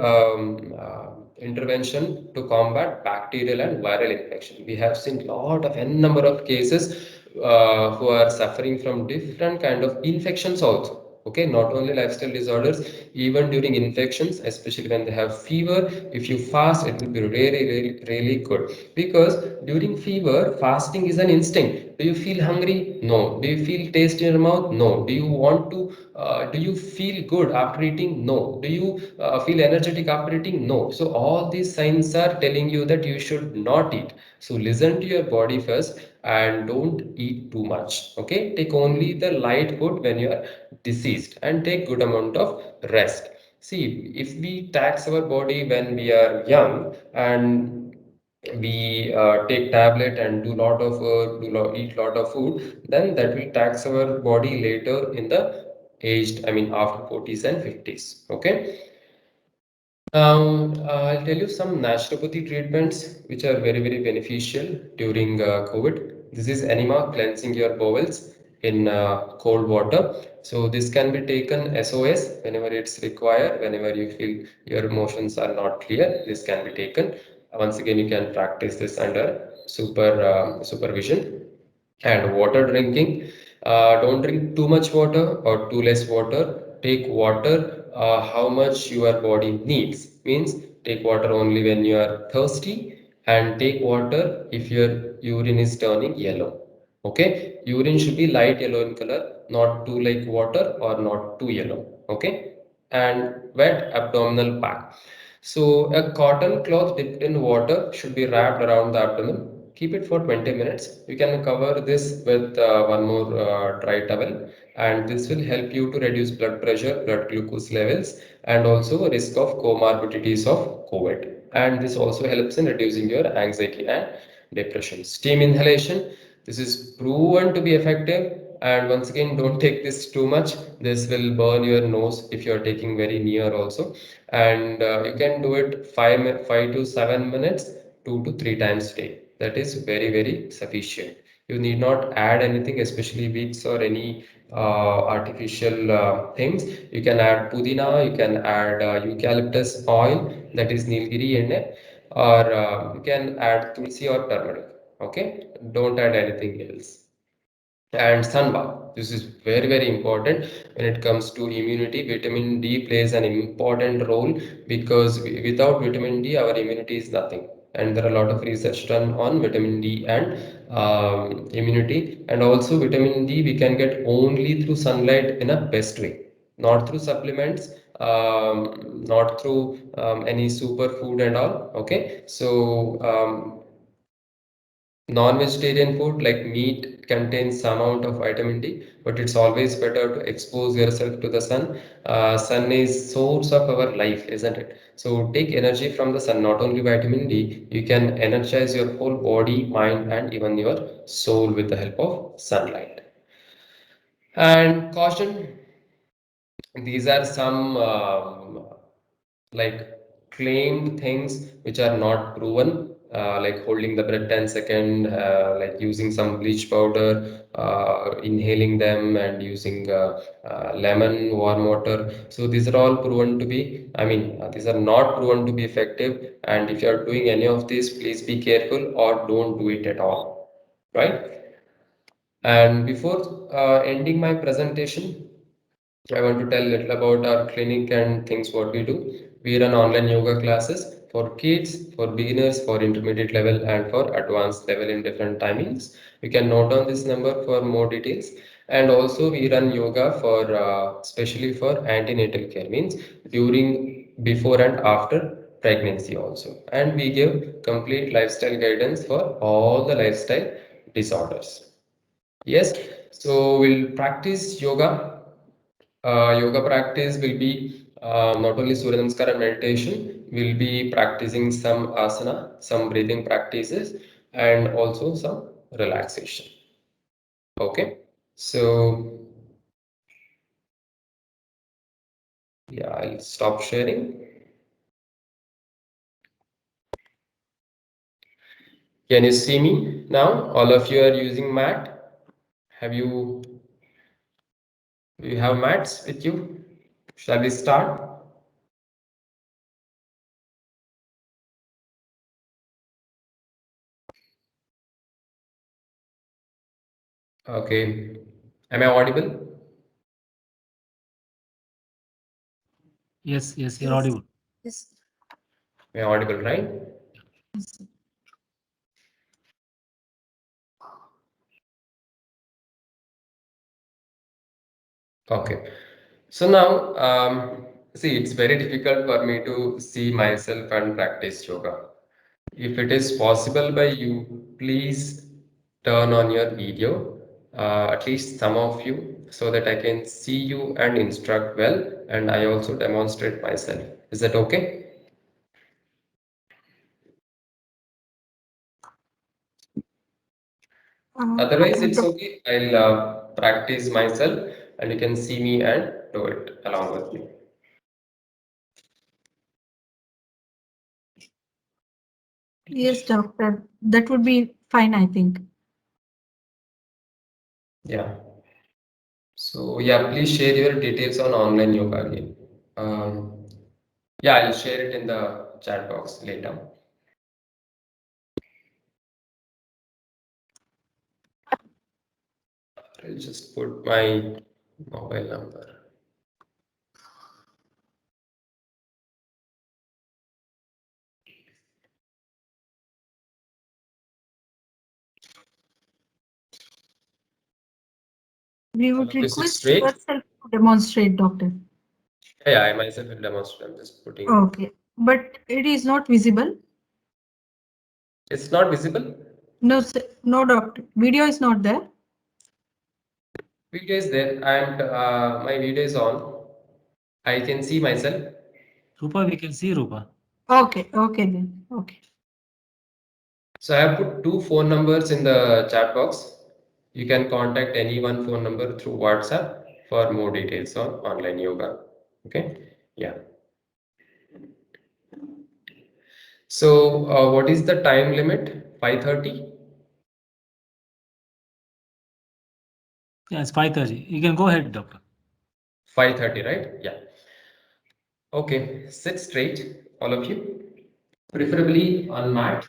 intervention to combat bacterial and viral infection. We have seen lot of n number of cases who are suffering from different kind of infections also. Okay, not only lifestyle disorders, even during infections, especially when they have fever, if you fast, it will be really, really, really good. Because during fever, fasting is an instinct. Do you feel hungry? No. Do you feel taste in your mouth? No. Do you want to? Do you feel good after eating? No. Do you feel energetic after eating? No. So all these signs are telling you that you should not eat. So listen to your body first and don't eat too much. Okay, take only the light food when you are deceased and take good amount of rest. See, if we tax our body when we are young and we take tablet and eat lot of food, then that will tax our body later in the aged, I mean after 40s and 50s. Okay. I'll tell you some naturopathy treatments which are very, very beneficial during COVID. This is enema, cleansing your bowels in cold water. So this can be taken SOS whenever it's required, whenever you feel your emotions are not clear. This can be taken. Once again, you can practice this under supervision. And water drinking. Don't drink too much water or too less water. Take water how much your body needs. Means take water only when you are thirsty, and take water if your urine is turning yellow. Okay, urine should be light yellow in color, not too like water or not too yellow. Okay, and wet abdominal pack. So a cotton cloth dipped in water should be wrapped around the abdomen. Keep it for 20 minutes. You can cover this with one more dry towel, and this will help you to reduce blood pressure, blood glucose levels, and also risk of comorbidities of COVID. And this also helps in reducing your anxiety and depression. Steam inhalation. This is proven to be effective. And once again, don't take this too much. This will burn your nose if you're taking very near also. And you can do it 5 to 7 minutes, 2 to 3 times a day. That is very, very sufficient. You need not add anything, especially Vicks or any artificial things. You can add pudina, you can add eucalyptus oil, that is Nilgiri enne, or you can add tulsi or turmeric. Okay, don't add anything else. And sun bath. This is very, very important when it comes to immunity. Vitamin D plays an important role because without vitamin D, our immunity is nothing. And there are a lot of research done on vitamin D and immunity. And also, vitamin D we can get only through sunlight in a best way, not through supplements, not through any superfood and all. Okay, so non-vegetarian food like meat contains some amount of vitamin D, but it's always better to expose yourself to the sun. Sun is source of our life, isn't it? So take energy from the sun, not only vitamin D. You can energize your whole body, mind, and even your soul with the help of sunlight. And caution, these are some like claimed things which are not proven, like holding the breath 10 second, like using some bleach powder, inhaling them, and using lemon warm water. So these are all proven to be, I mean, these are not proven to be effective. And if you are doing any of these, please be careful or don't do it at all, right? And before ending my presentation, I want to tell a little about our clinic and things what we do. We run online yoga classes for kids, for beginners, for intermediate level, and for advanced level in different timings. You can note down this number for more details. And also we run yoga for especially for antenatal care, means during, before, and after pregnancy also. And we give complete lifestyle guidance for all the lifestyle disorders. Yes, so we'll practice yoga. Yoga practice will be not only Surya Namaskar and meditation, we'll be practicing some asana, some breathing practices, and also some relaxation. Okay, so yeah, I'll stop sharing. Can you see me now? All of you are using mat. Have you, do you have mats with you? Shall we start? Okay. Am I audible? Yes, yes, you're audible. Yes. Am I audible, right? Okay. So now, see, it's very difficult for me to see myself and practice yoga. If it is possible by you, please turn on your video, at least some of you, so that I can see you and instruct well, and I also demonstrate myself. Is that okay? Otherwise, it's okay. I'll practice myself, and you can see me and do it along with me. Yes, doctor. That would be fine, I think. Yeah. So yeah, please share your details on online yoga again. Yeah, I'll share it in the chat box later. I'll just put my mobile number. We would All of you sit request straight. yourself to demonstrate, doctor. Yeah, I myself will demonstrate. I'm just putting. Okay, but it is not visible. It's not visible. No, no, doctor. Video is not there. Video is there, and my video is on. I can see myself. Rupa, we can see Rupa. Okay, okay then. Okay. So I have put 2 phone numbers in the chat box. You can contact any one phone number through WhatsApp for more details on online yoga. Okay. Yeah. So what is the time limit? 5:30? Yeah, it's 5:30. You can go ahead, doctor. 5:30, right? Yeah. Okay. Sit straight, all of you. Preferably on mat.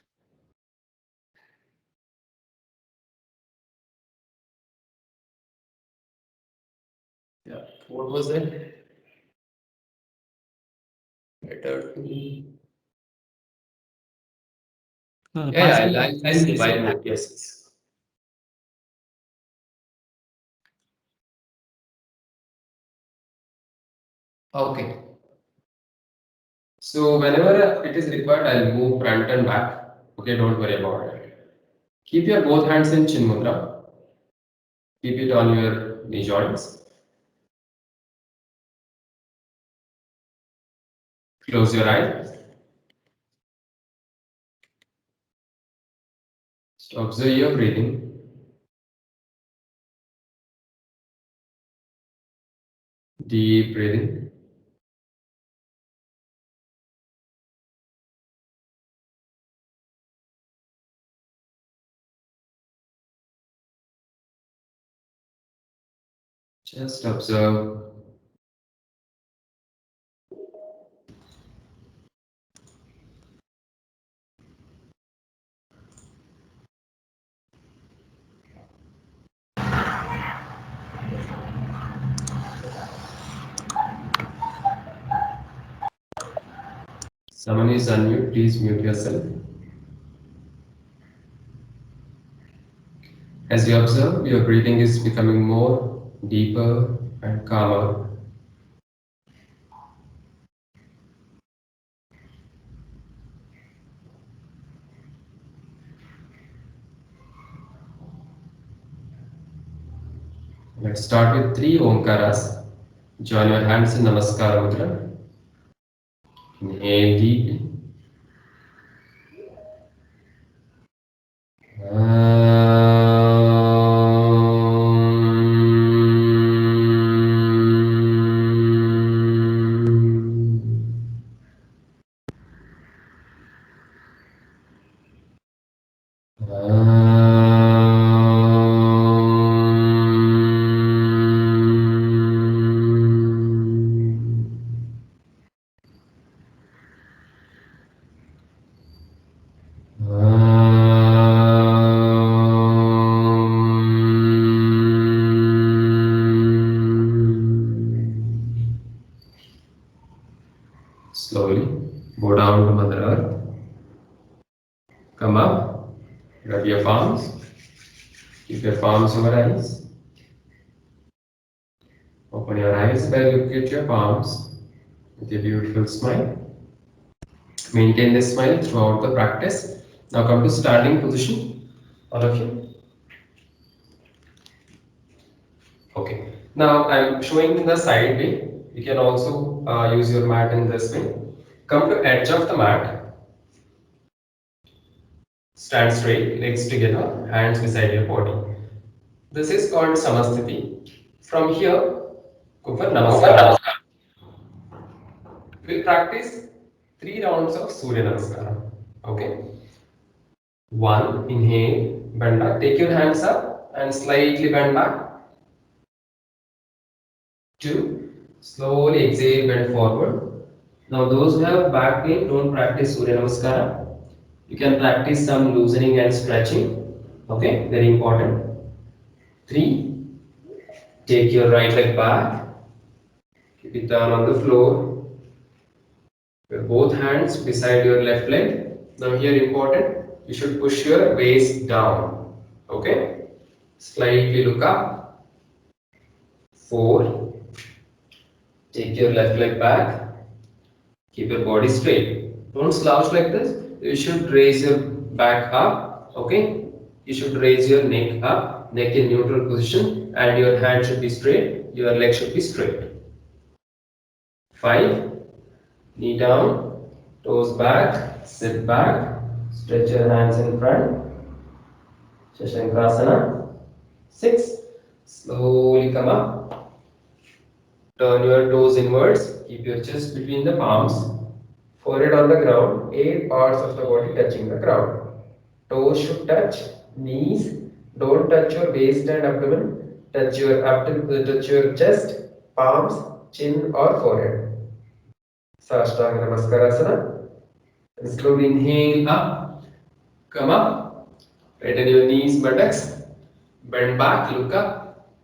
Yeah. What was it? Better. No, the Yeah, participant I'll move. I'll move. Yes. Okay. So whenever it is required, I'll move front and back. Okay, don't worry about it. Keep your both hands in Chin Mudra. Keep it on your knee joints. Close your eyes. So observe your breathing. Deep breathing. Just observe. Someone is unmute, please mute yourself. As you observe, your breathing is becoming more deeper and calmer. Let's start with 3 Omkaras. Join your hands in Namaskar Mudra. Inhale deeply. Slowly go down to Mother Earth. Come up, rub your palms. Keep your palms over eyes. Open your eyes by looking at your palms with a beautiful smile. Maintain this smile throughout the practice. Now come to standing position, all of you. Okay. Now I'm showing the side way. You can also use your mat in this way. Come to edge of the mat. Stand straight, legs together, hands beside your body. This is called Samasthiti. From here, go for Namaskar. We'll practice 3 rounds of Surya Namaskara. Okay. 1, inhale, bend back. Take your hands up and slightly bend back. 2, slowly exhale, bend forward. Now those who have back pain, don't practice Surya Namaskara. You can practice some loosening and stretching. Okay, very important. 3, Take your right leg back. Keep it down on the floor. With both hands beside your left leg. Now here important, you should push your waist down. Okay? Slightly look up. 4. Take your left leg back. Keep your body straight. Don't slouch like this. You should raise your back up. Okay? You should raise your neck up, neck in neutral position, and your hand should be straight. Your leg should be straight. 5. Knee down, toes back, sit back, stretch your hands in front. Shashankrasana. 6. Slowly come up. Turn your toes inwards. Keep your chest between the palms. Forehead on the ground. 8 parts of the body touching the ground. Toes should touch. Knees. Don't touch your waist and abdomen. Touch your abdomen. Touch your chest, palms, chin, or forehead. Sashtanga Namaskarasana. And slowly inhale up. Come up. Tighten your knees, buttocks. Bend back. Look up.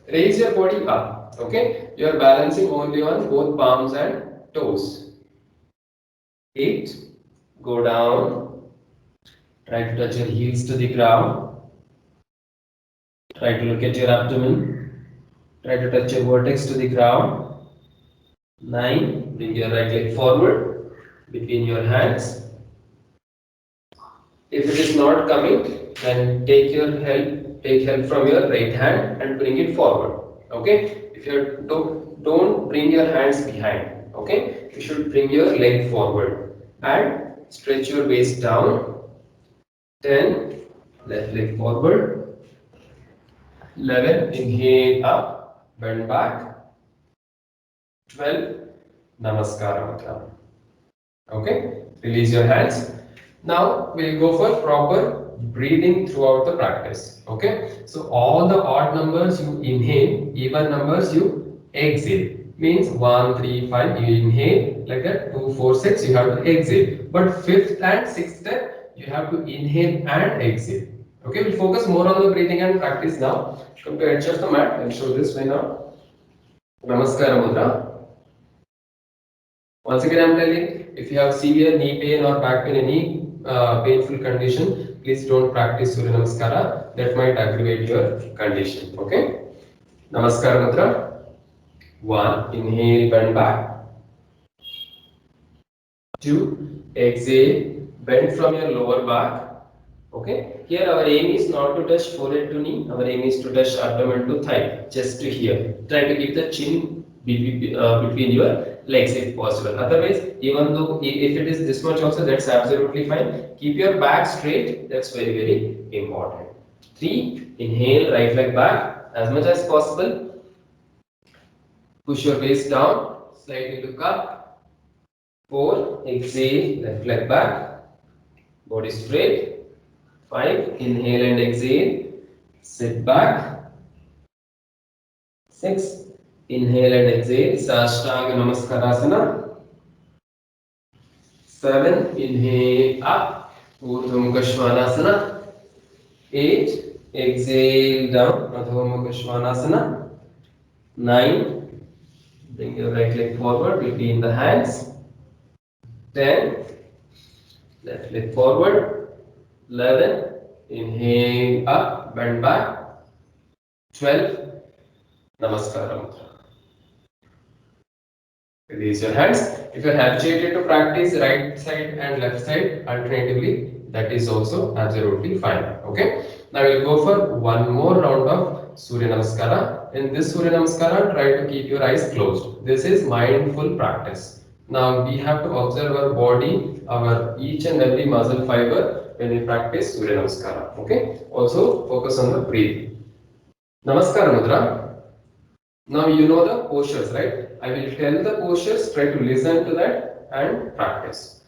Raise your body up. Okay? You are balancing only on both palms and toes. 8. Go down. Try to touch your heels to the ground. Try to look at your abdomen. Try to touch your vertex to the ground. 9. Bring your right leg forward between your hands. If it is not coming, then take help from your right hand and bring it forward. Okay? If you don't bring your hands behind. Okay? You should bring your leg forward and stretch your waist down. 10. Left leg forward. 11. Inhale up, bend back. 12. Namaskara Mudra. Okay? Release your hands. Now we'll go for proper breathing throughout the practice. Okay? So all the odd numbers you inhale, even numbers you exhale. Means 1, 3, 5 you inhale like that. 2, 4, 6 you have to exhale. But 5th and 6th step you have to inhale and exhale. Okay? We'll focus more on the breathing and practice now. Come to adjust the mat and show this way now. Namaskara Mudra. Once again, I'm telling, if you have severe knee pain or back pain, any painful condition, please don't practice Surya Namaskara. That might aggravate your condition. Okay? Namaskara Mudra. 1. Inhale, bend back. 2. Exhale, bend from your lower back. Okay? Here our aim is not to touch forehead to knee. Our aim is to touch abdomen to thigh, just to here. Try to keep the chin between your legs if possible. Otherwise, even though if it is this much also, that's absolutely fine. Keep your back straight. That's very, very important. 3. Inhale, right leg back as much as possible. Push your waist down. Slightly look up. 4. Exhale, left leg back. Body straight. 5. Inhale and exhale. Sit back. 6. Inhale and exhale. Sashtanga Namaskarasana. 7. Inhale up. Urdhva Mukha Svanasana. 8. Exhale down. Adho Mukha Svanasana. 9. Bring your right leg forward between the hands. 10. Left leg forward. 11. Inhale up, bend back. 12. Namaskara Mudra. Release your hands. If you are habituated to practice right side and left side alternatively, that is also absolutely fine. Okay. Now we'll go for one more round of Surya Namaskara. In this Surya Namaskara, try to keep your eyes closed. This is mindful practice. Now we have to observe our body, our each and every muscle fiber when we practice Surya Namaskara. Okay. Also focus on the breathing. Namaskara Mudra. Now you know the postures, right? I will tell the postures, try to listen to that and practice.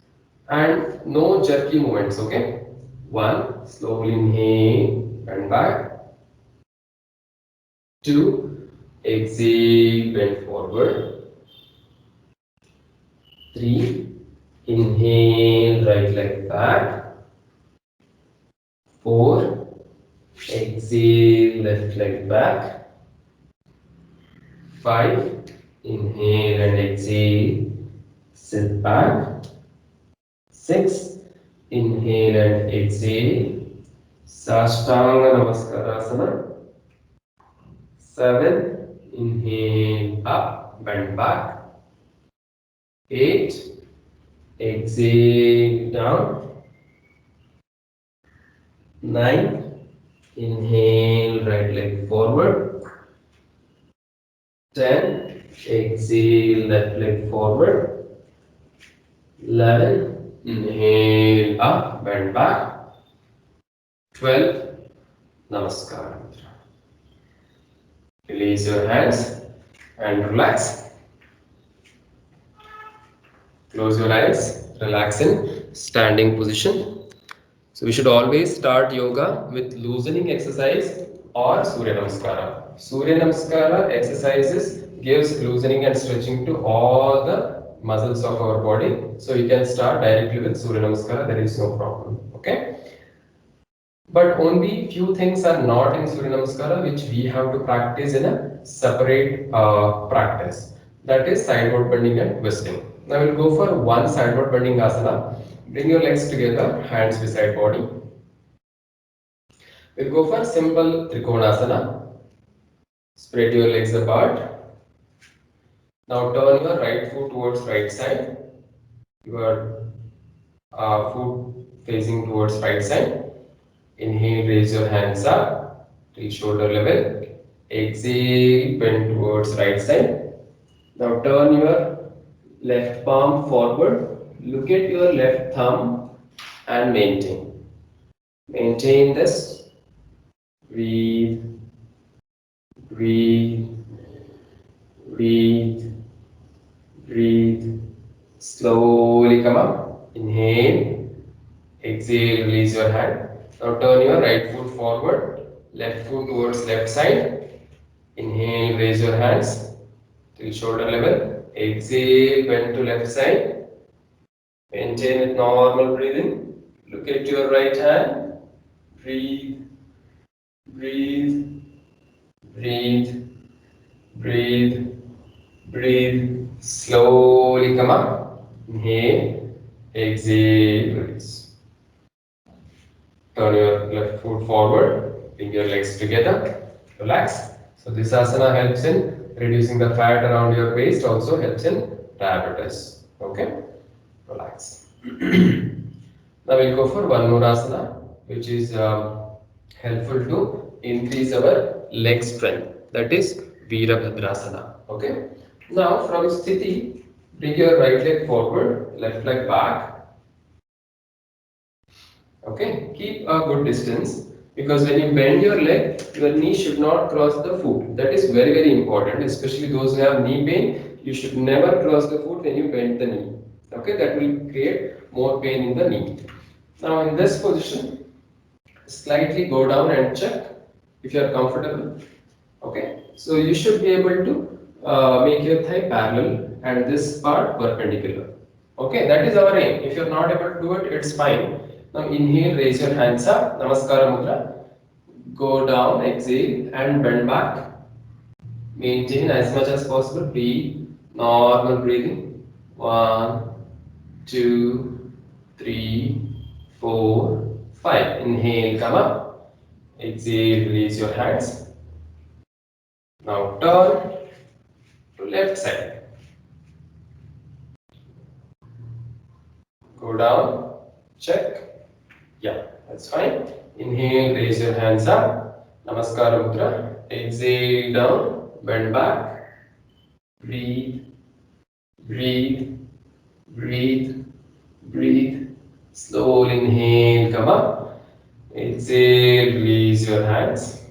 And no jerky movements, okay? 1. Slowly inhale, bend back. 2. Exhale, bend forward. 3. Inhale, right leg back. 4. Exhale, left leg back. 5. Inhale and exhale. Sit back. 6. Inhale and exhale. Sashtanga Namaskarasana. 7. Inhale up, bend back. 8. Exhale down. 9. Inhale, right leg forward. 10. Exhale, left leg forward. 11. Inhale up, bend back. 12. Namaskar. Release your hands and relax. Close your eyes, relax in standing position. So we should always start yoga with loosening exercise or Surya Namaskara. Surya Namaskara exercises gives loosening and stretching to all the muscles of our body. So you can start directly with Surya Namaskara, there is no problem. Okay? But only few things are not in Surya Namaskara which we have to practice in a separate practice. That is sideward bending and twisting. Now we'll go for one sideward bending asana. Bring your legs together, hands beside body. We'll go for simple Trikonasana. Spread your legs apart. Now turn your right foot towards right side. Your foot facing towards right side. Inhale, raise your hands up till shoulder level. Exhale, bend towards right side. Now turn your left palm forward. Look at your left thumb and maintain. Maintain this. Breathe, breathe, breathe, breathe. Slowly come up. Inhale, exhale, release your hand. Now turn your right foot forward, left foot towards left side. Inhale, raise your hands till shoulder level. Exhale, bend to left side. Maintain with normal breathing. Look at your right hand. Breathe, breathe, breathe, breathe, breathe. Slowly come up. Inhale, exhale, release. Turn your left foot forward, bring your legs together, relax. So this asana helps in reducing the fat around your waist, also helps in diabetes. Okay, relax. Now we'll go for one more asana, which is helpful to increase our leg strength. That is Virabhadrasana. Okay. Now from Sthiti, bring your right leg forward, left leg back. Okay, keep a good distance because when you bend your leg, your knee should not cross the foot. That is very, very important, especially those who have knee pain. You should never cross the foot when you bend the knee. Okay, that will create more pain in the knee. Now, in this position, slightly go down and check if you are comfortable. Okay, so you should be able to make your thigh parallel and this part perpendicular. Okay, that is our aim. If you are not able to do it, it's fine. Now inhale, raise your hands up, Namaskara Mudra. Go down, exhale and bend back. Maintain as much as possible. Breathe, normal breathing. 1, 2, 3, 4, 5. Inhale, come up. Exhale, release your hands. Now turn to left side. Go down, check. Yeah, that's fine. Inhale, raise your hands up. Namaskara Mudra. Exhale down, bend back. Breathe, breathe, breathe, breathe. Slowly inhale, come up. Exhale, release your hands.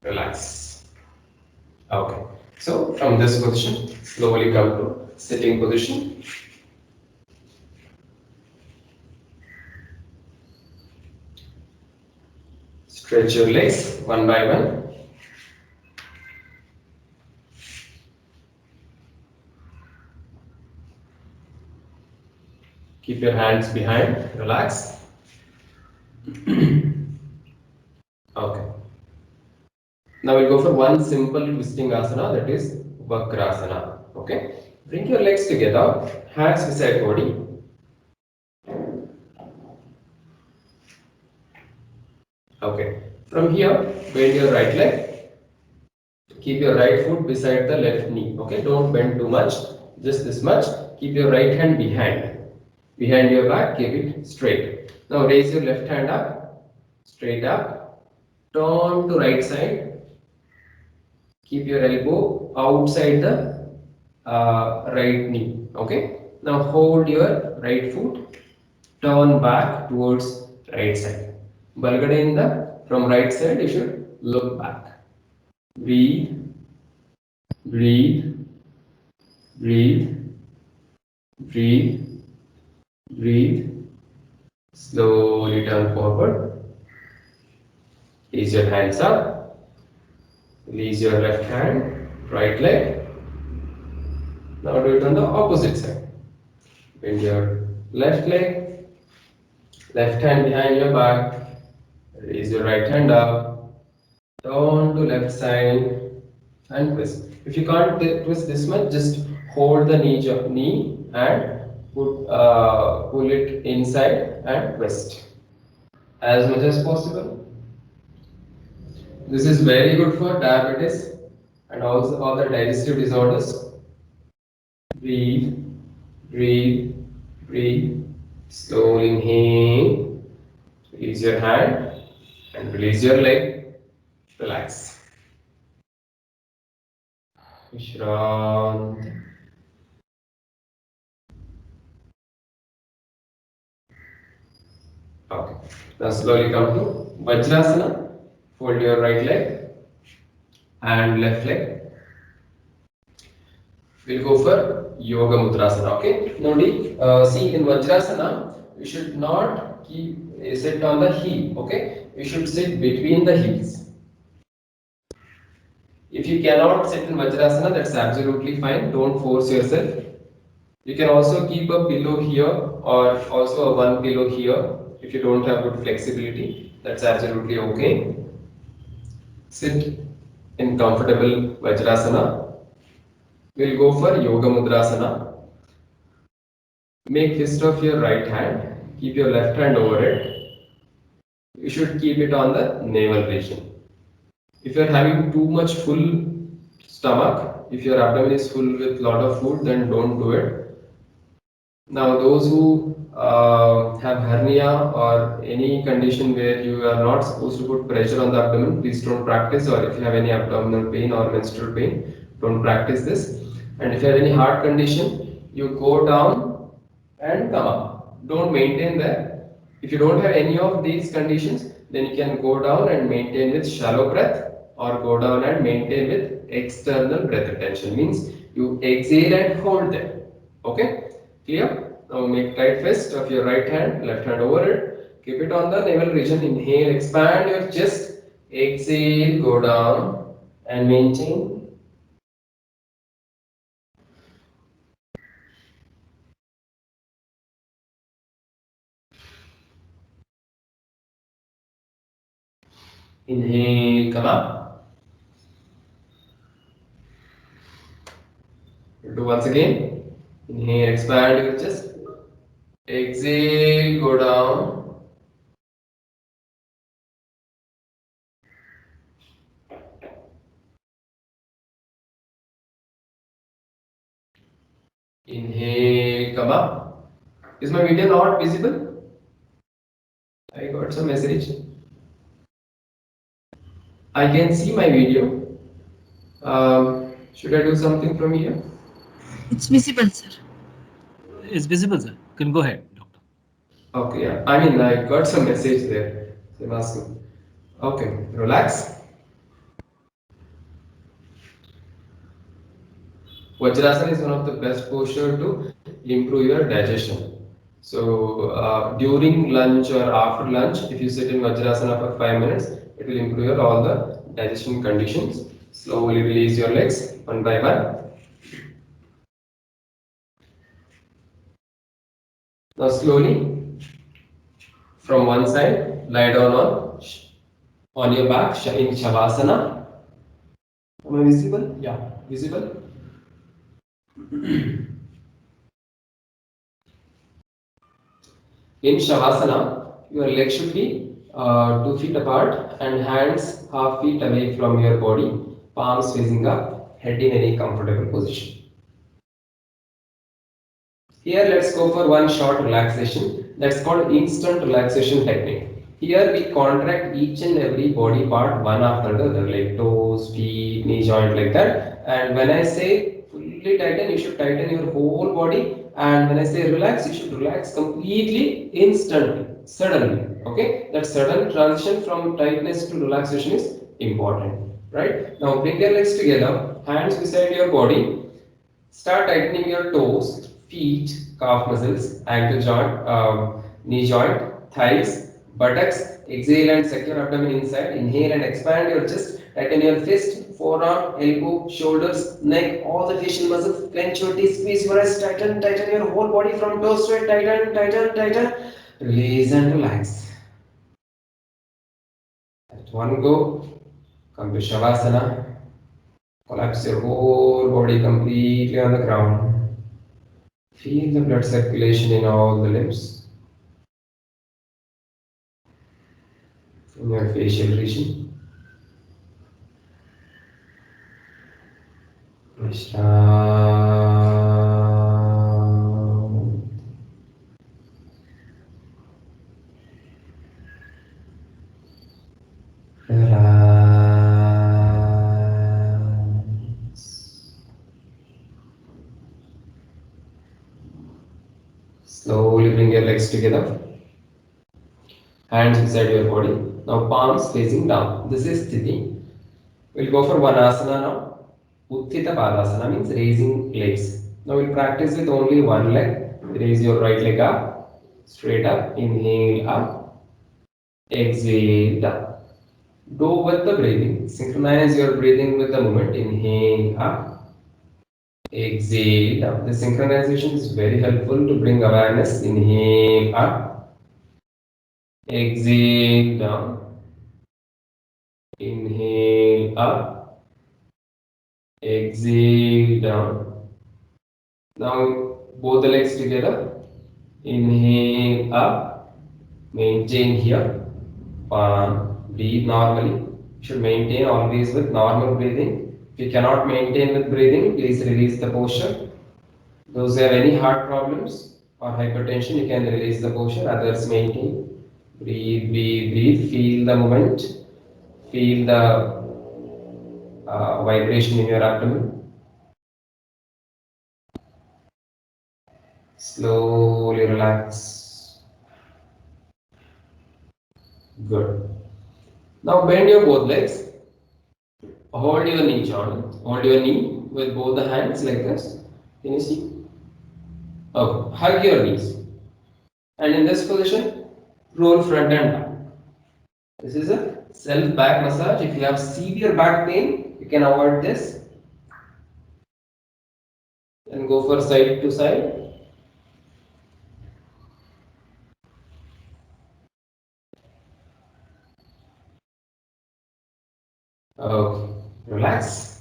Relax. Okay. So from this position, slowly come to sitting position. Stretch your legs one by one. Keep your hands behind, relax. Okay. Now we'll go for one simple twisting asana, that is Vakrasana. Okay. Bring your legs together, hands beside body. Okay. From here, bend your right leg. Keep your right foot beside the left knee. Okay. Don't bend too much. Just this much. Keep your right hand behind your back. Keep it straight. Now raise your left hand up, straight up. Turn to right side. Keep your elbow outside the right knee. Okay. Now hold your right foot. Turn back towards right side. Balgadinda from right side. You should look back. Breathe. Breathe. Breathe. Breathe. Breathe. Slowly turn forward. Raise your hands up. Release your left hand, right leg. Now do it on the opposite side. Bend your left leg, left hand behind your back. Raise your right hand up. Turn to left side and twist. If you can't twist this much, just hold the knee and pull it inside and twist as much as possible. This is very good for diabetes and also other digestive disorders. Breathe, breathe, breathe. Slowly inhale. Release your hand and release your leg. Relax. Vishrant. Okay. Now slowly come to Vajrasana. Fold your right leg and left leg. We'll go for Yoga Mudrasana. Okay. Now, see in Vajrasana, you should not sit on the heel. Okay. You should sit between the heels. If you cannot sit in Vajrasana, that's absolutely fine. Don't force yourself. You can also keep a pillow here or also a one pillow here if you don't have good flexibility. That's absolutely okay. Sit in comfortable Vajrasana. We'll go for Yoga Mudrasana. Make fist of your right hand. Keep your left hand over it. You should keep it on the navel region. If you are having too much full stomach, if your abdomen is full with lot of food, then don't do it. Now, those who have hernia or any condition where you are not supposed to put pressure on the abdomen, please don't practice. Or if you have any abdominal pain or menstrual pain, don't practice this. And if you have any heart condition, you go down and come up. Don't maintain there. If you don't have any of these conditions, then you can go down and maintain with shallow breath or go down and maintain with external breath retention. Means you exhale and hold there. Okay? Clear? Now make tight fist of your right hand, left hand over it. Keep it on the navel region. Inhale, expand your chest. Exhale, go down and maintain. Inhale, come up. Do once again. Inhale, expand your chest. Exhale, go down. Inhale, come up. Is my video not visible? I got some message. I can see my video. Should I do something from here? It's visible, sir. It's visible, sir. You can go ahead, doctor. Okay, yeah. I mean, I got some message there. So I'm asking. Okay, relax. Vajrasana is one of the best posture to improve your digestion. So during lunch or after lunch, if you sit in Vajrasana for 5 minutes, it will improve your all the digestion conditions. Slowly release your legs one by one. Now slowly from one side, lie down on your back in Shavasana. Am I visible? Yeah, visible. In Shavasana, your legs should be 2 feet apart and hands half feet away from your body, palms facing up, head in any comfortable position. Here let's go for one short relaxation that's called instant relaxation technique. Here we contract each and every body part one after the other, like toes, feet, knee joint, like that. And when I say fully tighten, you should tighten your whole body. And when I say relax, you should relax completely, instantly, suddenly. Okay, that sudden transition from tightness to relaxation is important, right? Now bring your legs together, hands beside your body. Start tightening your toes, feet, calf muscles, ankle joint, knee joint, thighs, buttocks. Exhale and secure abdomen inside. Inhale and expand your chest. Tighten your fist, forearm, elbow, shoulders, neck, all the facial muscles. Clench your teeth, squeeze your eyes, tighten your whole body from toes to head. Tighten. Release and relax. At one go, come to Shavasana. Collapse your whole body completely on the ground. Feel the blood circulation in all the limbs, in your facial region. Vishram. Relax. Slowly bring your legs together. Hands beside your body. Now palms facing down. This is Sthiti. We'll go for one asana now. Utthita Padasana means raising legs. Now we'll practice with only one leg. Raise your right leg up, straight up. Inhale up, exhale down. Do with the breathing. Synchronize your breathing with the movement. Inhale up, exhale down. The synchronization is very helpful to bring awareness. Inhale up, exhale down. Inhale up, exhale down. Now both the legs together. Inhale up, maintain here. Breathe normally. You should maintain always with normal breathing. If you cannot maintain with breathing, please release the posture. Those who have any heart problems or hypertension, you can release the posture. Others maintain. Breathe. Feel the movement. Feel the vibration in your abdomen. Slowly relax. Good. Now bend your both legs. Hold your knee joint. Hold your knee with both the hands like this. Can you see? Okay. Hug your knees. And in this position, roll front and back. This is a self back massage. If you have severe back pain, you can avoid this and go for side to side. Okay. Relax.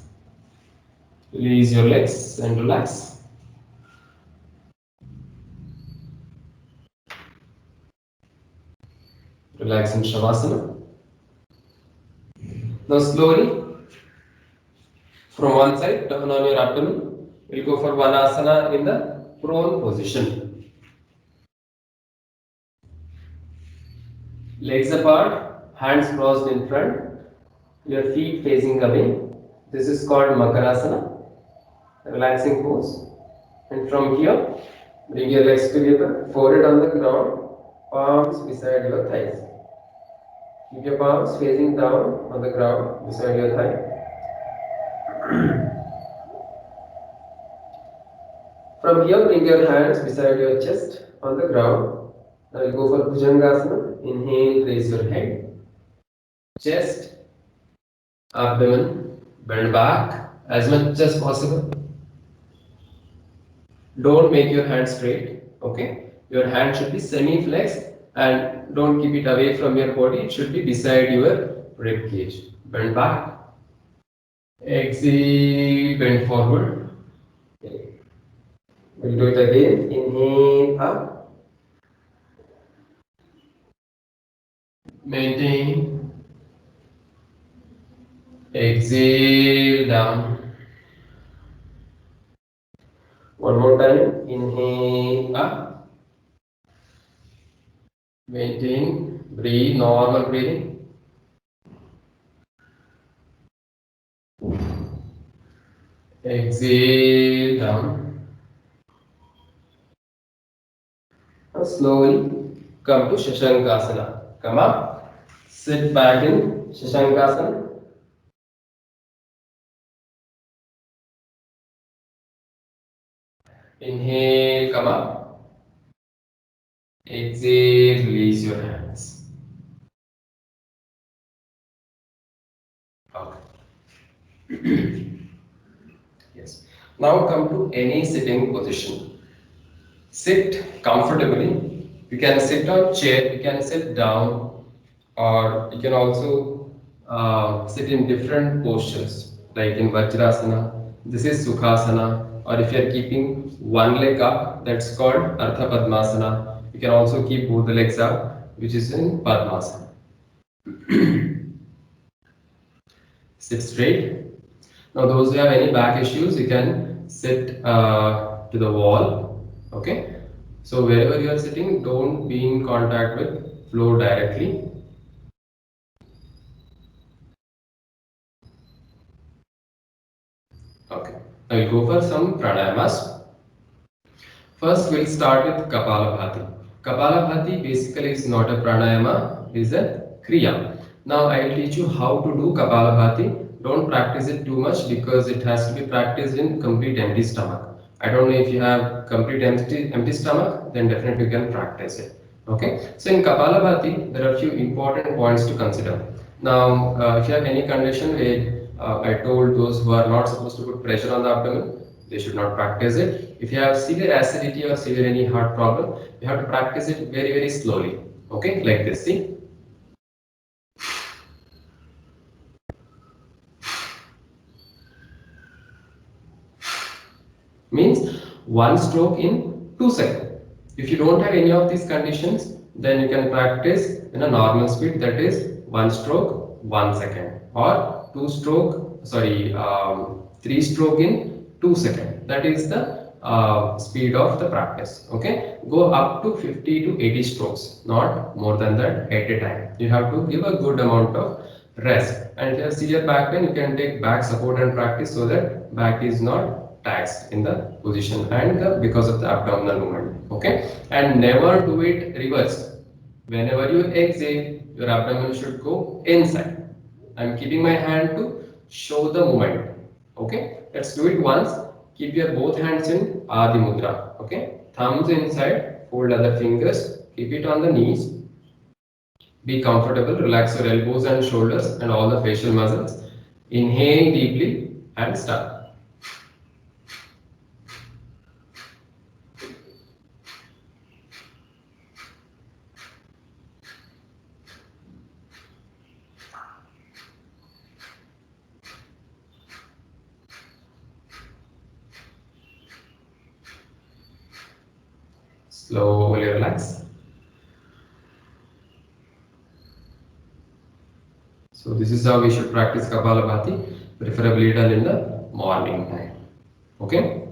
Release your legs and relax. Relax in Shavasana. Now slowly from one side, turn on your abdomen. We'll go for one asana in the prone position. Legs apart, hands crossed in front, your feet facing away. This is called Makarasana, relaxing pose. And from here, bring your legs together, forehead on the ground, palms beside your thighs. Keep your palms facing down on the ground beside your thigh. From here, bring your hands beside your chest on the ground. Now you go for Bhujangasana. Inhale, raise your head, chest, abdomen, bend back as much as possible. Don't make your hands straight, okay? Your hand should be semi-flexed and don't keep it away from your body. It should be beside your rib cage. Bend back. Exhale, bend forward. Okay. We'll do it again. Inhale up. Maintain. Exhale down. One more time. Inhale up. Maintain. Breathe. Normal breathing. Exhale down. Now slowly come to Shashankasana. Come up. Sit back in Shashankasana. Inhale, come up. Exhale, release your hands. Okay. Yes. Now come to any sitting position. Sit comfortably. You can sit on chair, you can sit down, or you can also sit in different postures, like in Vajrasana. This is Sukhasana, or if you are keeping one leg up, that's called Ardha Padmasana. You can also keep both the legs up, which is in Padmasana. Sit straight. Now, those who have any back issues, you can sit to the wall. Okay. So wherever you are sitting, don't be in contact with floor directly. Okay. Now we'll go for some pranayamas. First, we'll start with Kapalabhati. Kapalabhati basically is not a pranayama, it is a kriya. Now I will teach you how to do Kapalabhati. Don't practice it too much because it has to be practiced in complete empty stomach. I don't know if you have complete empty stomach, then definitely you can practice it. Okay. So in Kapalabhati, there are a few important points to consider. Now, if you have any condition where I told those who are not supposed to put pressure on the abdomen, they should not practice it. If you have severe acidity or severe any heart problem, you have to practice it very, very slowly. Okay, like this. See. Means one stroke in 2 seconds. If you don't have any of these conditions, then you can practice in a normal speed, that is one stroke 1 second, or three stroke in 2 seconds. That is the speed of the practice. Okay, go up to 50 to 80 strokes, not more than that at a time. You have to give a good amount of rest. And if you have severe back pain, you can take back support and practice so that back is not taxed in the position and because of the abdominal movement. Okay, and never do it reverse. Whenever you exhale, your abdomen should go inside. I'm keeping my hand to show the movement. Okay, let's do it once. Keep your both hands in Adi Mudra. Okay, thumbs inside, fold other fingers, keep it on the knees. Be comfortable, relax your elbows and shoulders and all the facial muscles. Inhale deeply and start. Slowly relax. So this is how we should practice Kapalabhati, preferably done in the morning time. Okay.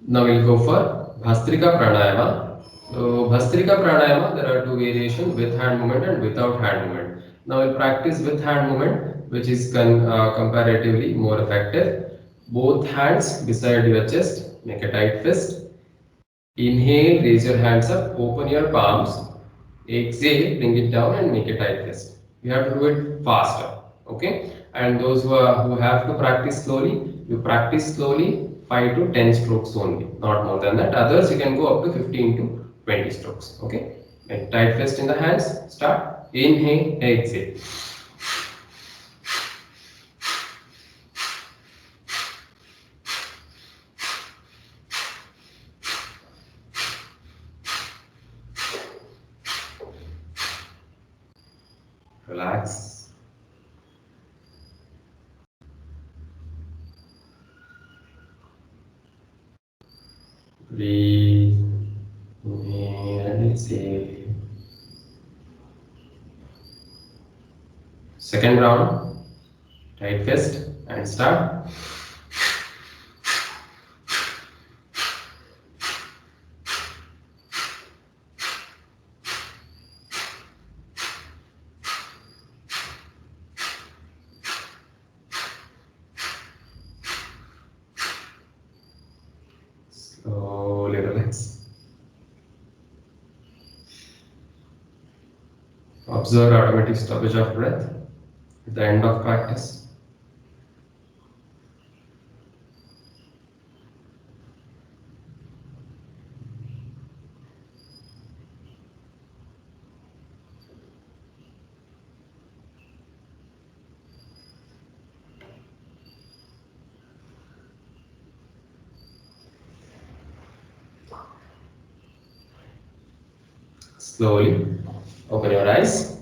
Now we'll go for Bhastrika Pranayama. So Bhastrika Pranayama, there are two variations, with hand movement and without hand movement. Now we'll practice with hand movement, which is comparatively more effective. Both hands beside your chest, make a tight fist. Inhale, raise your hands up, open your palms. Exhale, bring it down and make a tight fist. You have to do it faster. Okay? And those who have to practice slowly, you practice slowly 5 to 10 strokes only, not more than that. Others you can go up to 15 to 20 strokes. Okay? Make tight fist in the hands. Start. Inhale, exhale. Relax. Breathe. Inhale and exhale. Second round. Tight fist and start. Slowly relax. Observe automatic stoppage of breath at the end of practice. Slowly open your eyes.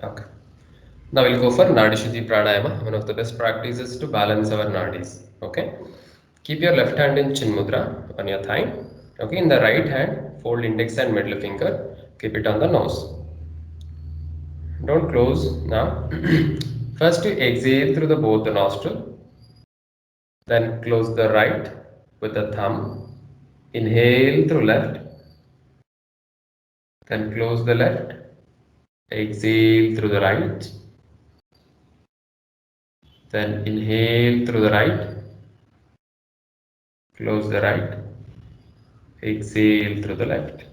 Okay. Now we'll go for Nadi Shuddhi Pranayama, one of the best practices to balance our nadis. Okay. Keep your left hand in Chin Mudra on your thigh. Okay. In the right hand, fold index and middle finger. Keep it on the nose. Don't close now. First you exhale through the both the nostril. Then close the right with the thumb. Inhale through left. Then close the left. Exhale through the right. Then inhale through the right. Close the right. Exhale through the left.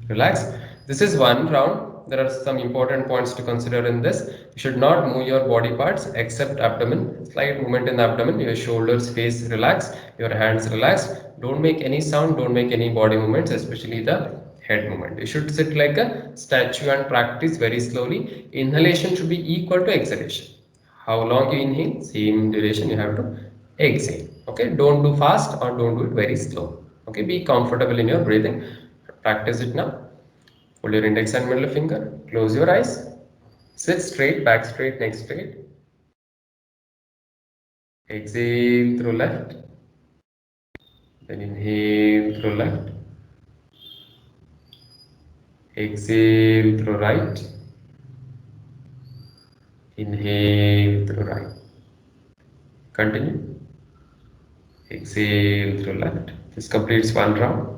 Relax. This is one round. There are some important points to consider in this. You should not move your body parts except abdomen. Slight movement in the abdomen. Your shoulders, face relax. Your hands relax. Don't make any sound. Don't make any body movements, especially the head movement. You should sit like a statue and practice very slowly. Inhalation should be equal to exhalation. How long you inhale, same duration you have to exhale. Okay, don't do fast or don't do it very slow. Okay, be comfortable in your breathing. Practice it now. Hold your index and middle finger. Close your eyes. Sit straight, back straight, neck straight. Exhale through left. Then inhale through left. Exhale through right. Inhale through right. Continue. Exhale through left. This completes one round.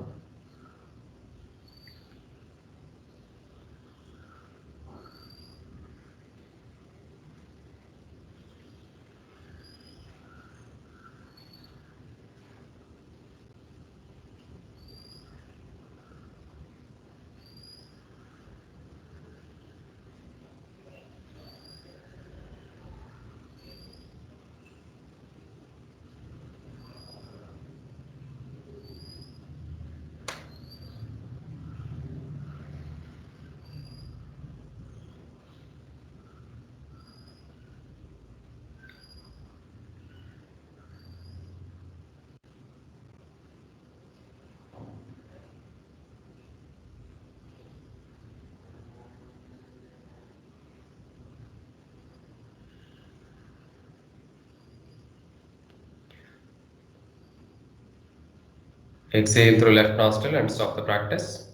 Exhale through left nostril and stop the practice.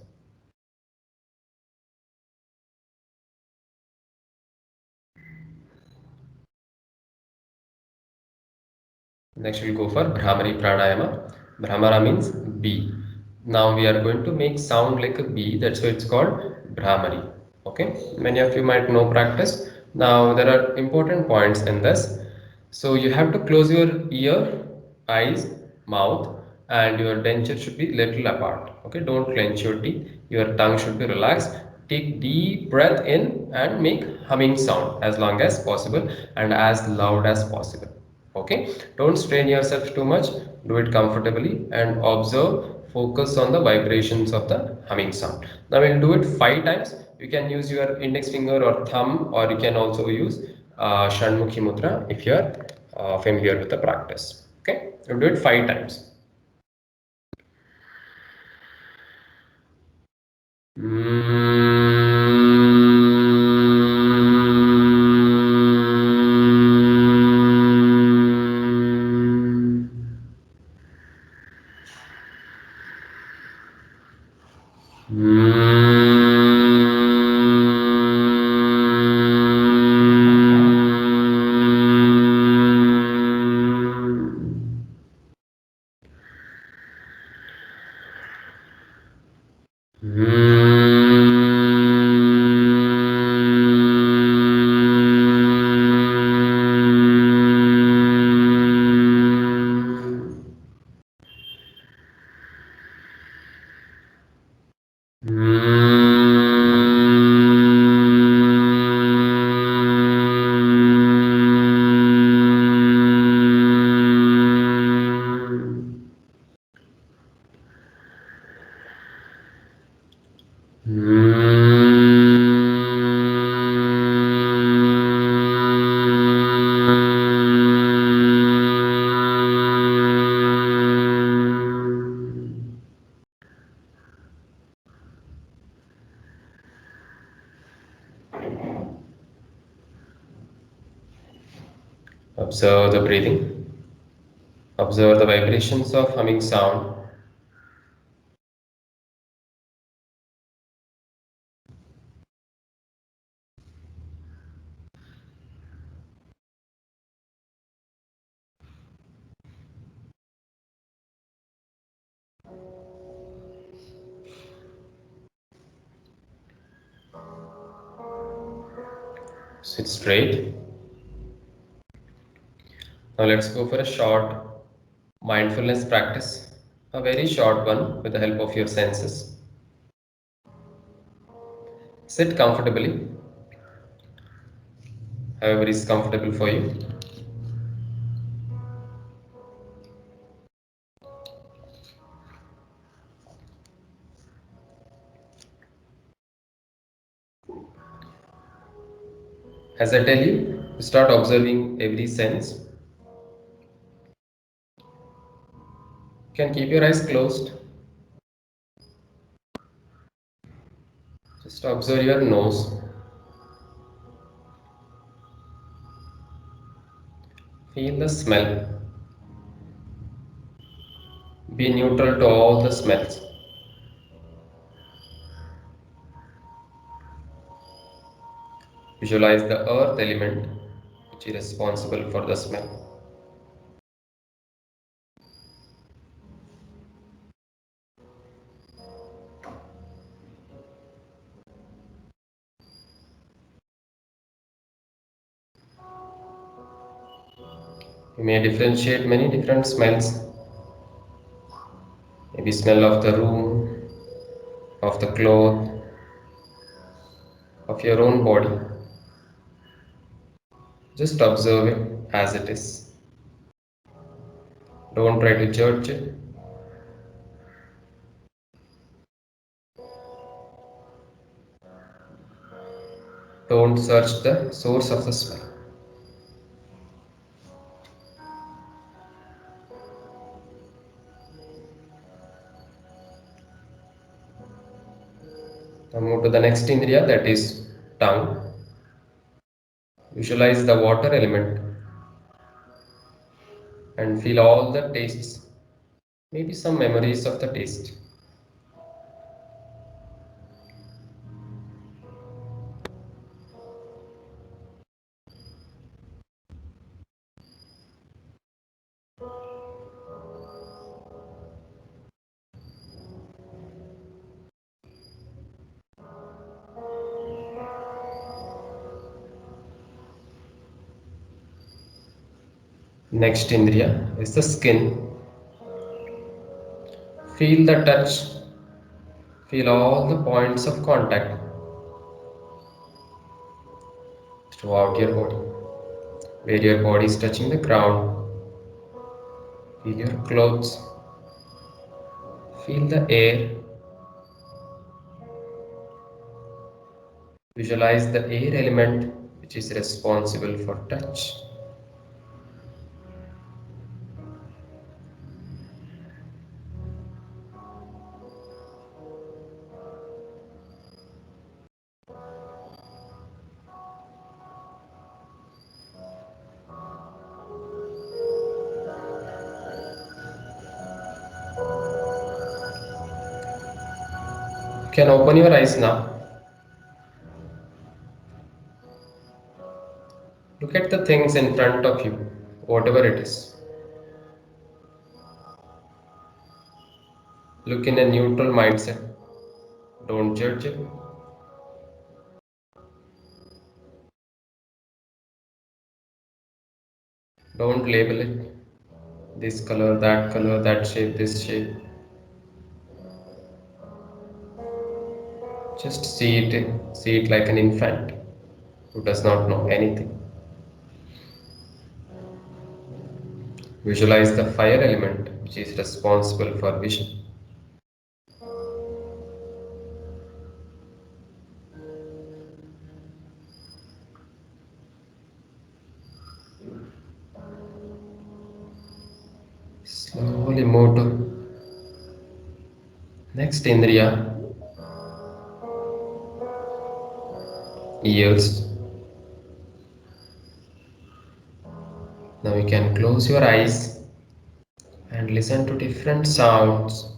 Next we'll go for Bhramari Pranayama. Bhramara means bee. Now we are going to make sound like a bee. That's why it's called Bhramari. Okay. Many of you might know practice. Now there are important points in this. So you have to close your ear, eyes, mouth, and your denture should be little apart. Okay. Don't clench your teeth. Your tongue should be relaxed. Take deep breath in and make humming sound as long as possible and as loud as possible. Okay, don't strain yourself too much. Do it comfortably and observe. Focus on the vibrations of the humming sound. Now we'll do it 5 times. You can use your index finger or thumb, or you can also use Shanmukhi Mudra if you are familiar with the practice. Okay, we'll do it 5 times. Observe the breathing. Observe the vibrations of humming sound. Sit straight. Now let's go for a short mindfulness practice, a very short one with the help of your senses. Sit comfortably, however is comfortable for you. As I tell you, start observing every sense. You can keep your eyes closed. Just observe your nose. Feel the smell. Be neutral to all the smells. Visualize the earth element which is responsible for the smell. You may differentiate many different smells. Maybe smell of the room, of the cloth, of your own body. Just observe it as it is. Don't try to judge it. Don't search the source of the smell. Now move to the next indriya, that is tongue. Visualize the water element and feel all the tastes, maybe some memories of the taste. Next indriya is the skin. Feel the touch, feel all the points of contact throughout your body. Where your body is touching the ground, feel your clothes, feel the air. Visualize the air element which is responsible for touch. You can open your eyes now. Look at the things in front of you, whatever it is. Look in a neutral mindset Don't judge it. Don't label it. This color, that shape, this shape. Just see it like an infant who does not know anything. Visualize the fire element which is responsible for vision. Slowly move to next Indriya, ears. Now you can close your eyes and listen to different sounds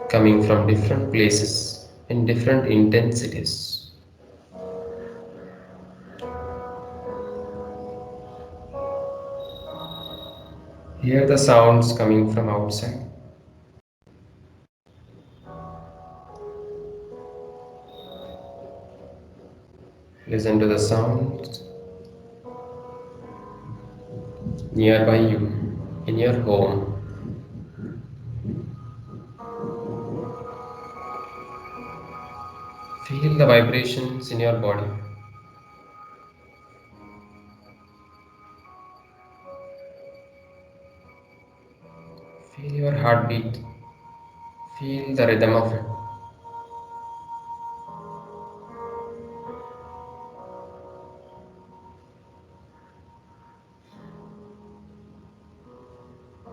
coming from different places in different intensities. Hear the sounds coming from outside. Listen to the sounds nearby you, in your home. Feel the vibrations in your body. Feel your heartbeat. Feel the rhythm of it.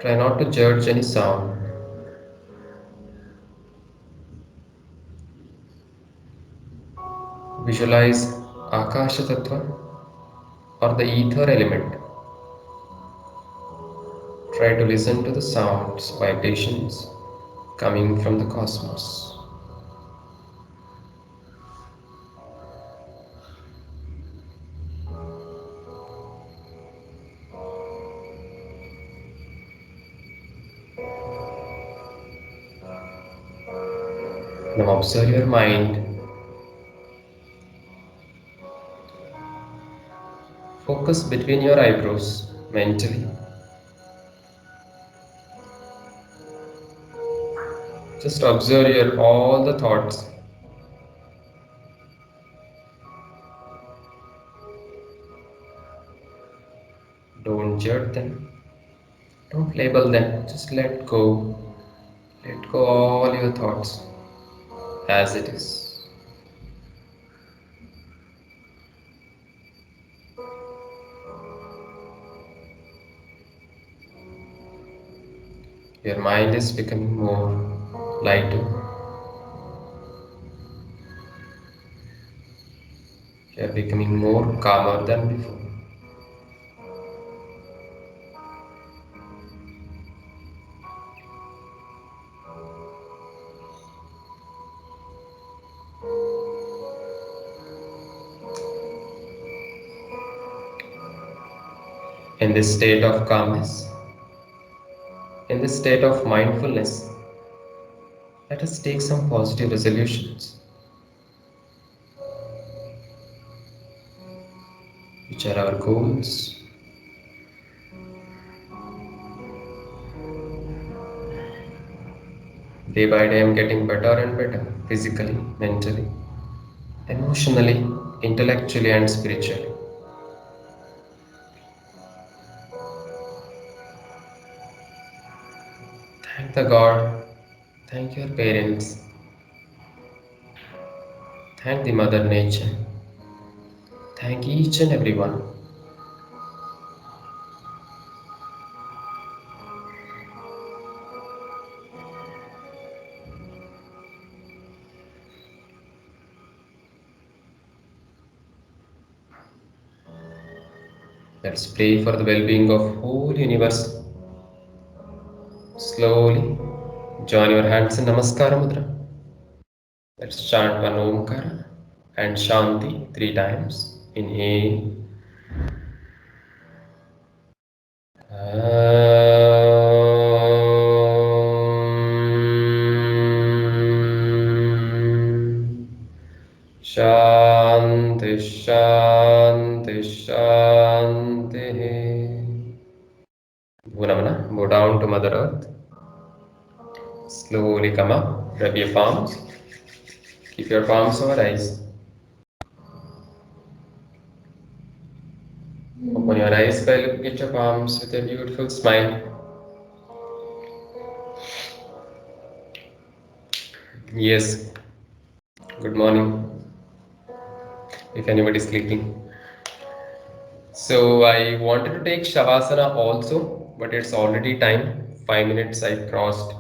Try not to judge any sound. Visualize Akasha Tattva or the ether element. Try to listen to the sounds, vibrations coming from the cosmos. Now observe your mind. Focus between your eyebrows mentally. Just observe all the thoughts. Don't judge them. Don't label them. Just let go. Let go all your thoughts as it is. Your mind is becoming more lighter. You are becoming more calmer than before. In this state of calmness, in this state of mindfulness, let us take some positive resolutions, which are our goals. Day by day, I am getting better and better, physically, mentally, emotionally, intellectually, and spiritually. Thank the God, thank your parents, thank the Mother Nature, thank each and everyone. Let's pray for the well-being of whole universe. Slowly join your hands in Namaskara Mudra. Let's chant one Omkara and Shanti 3 times. Inhale. Shanti Shanti. Bhunamana, bow down to Mother Earth. Slowly come up, rub your palms. Keep your palms over eyes. Open your eyes by looking at your palms with a beautiful smile. Yes, good morning. If anybody is sleeping. So I wanted to take Shavasana also, but it's already time. 5 minutes I crossed.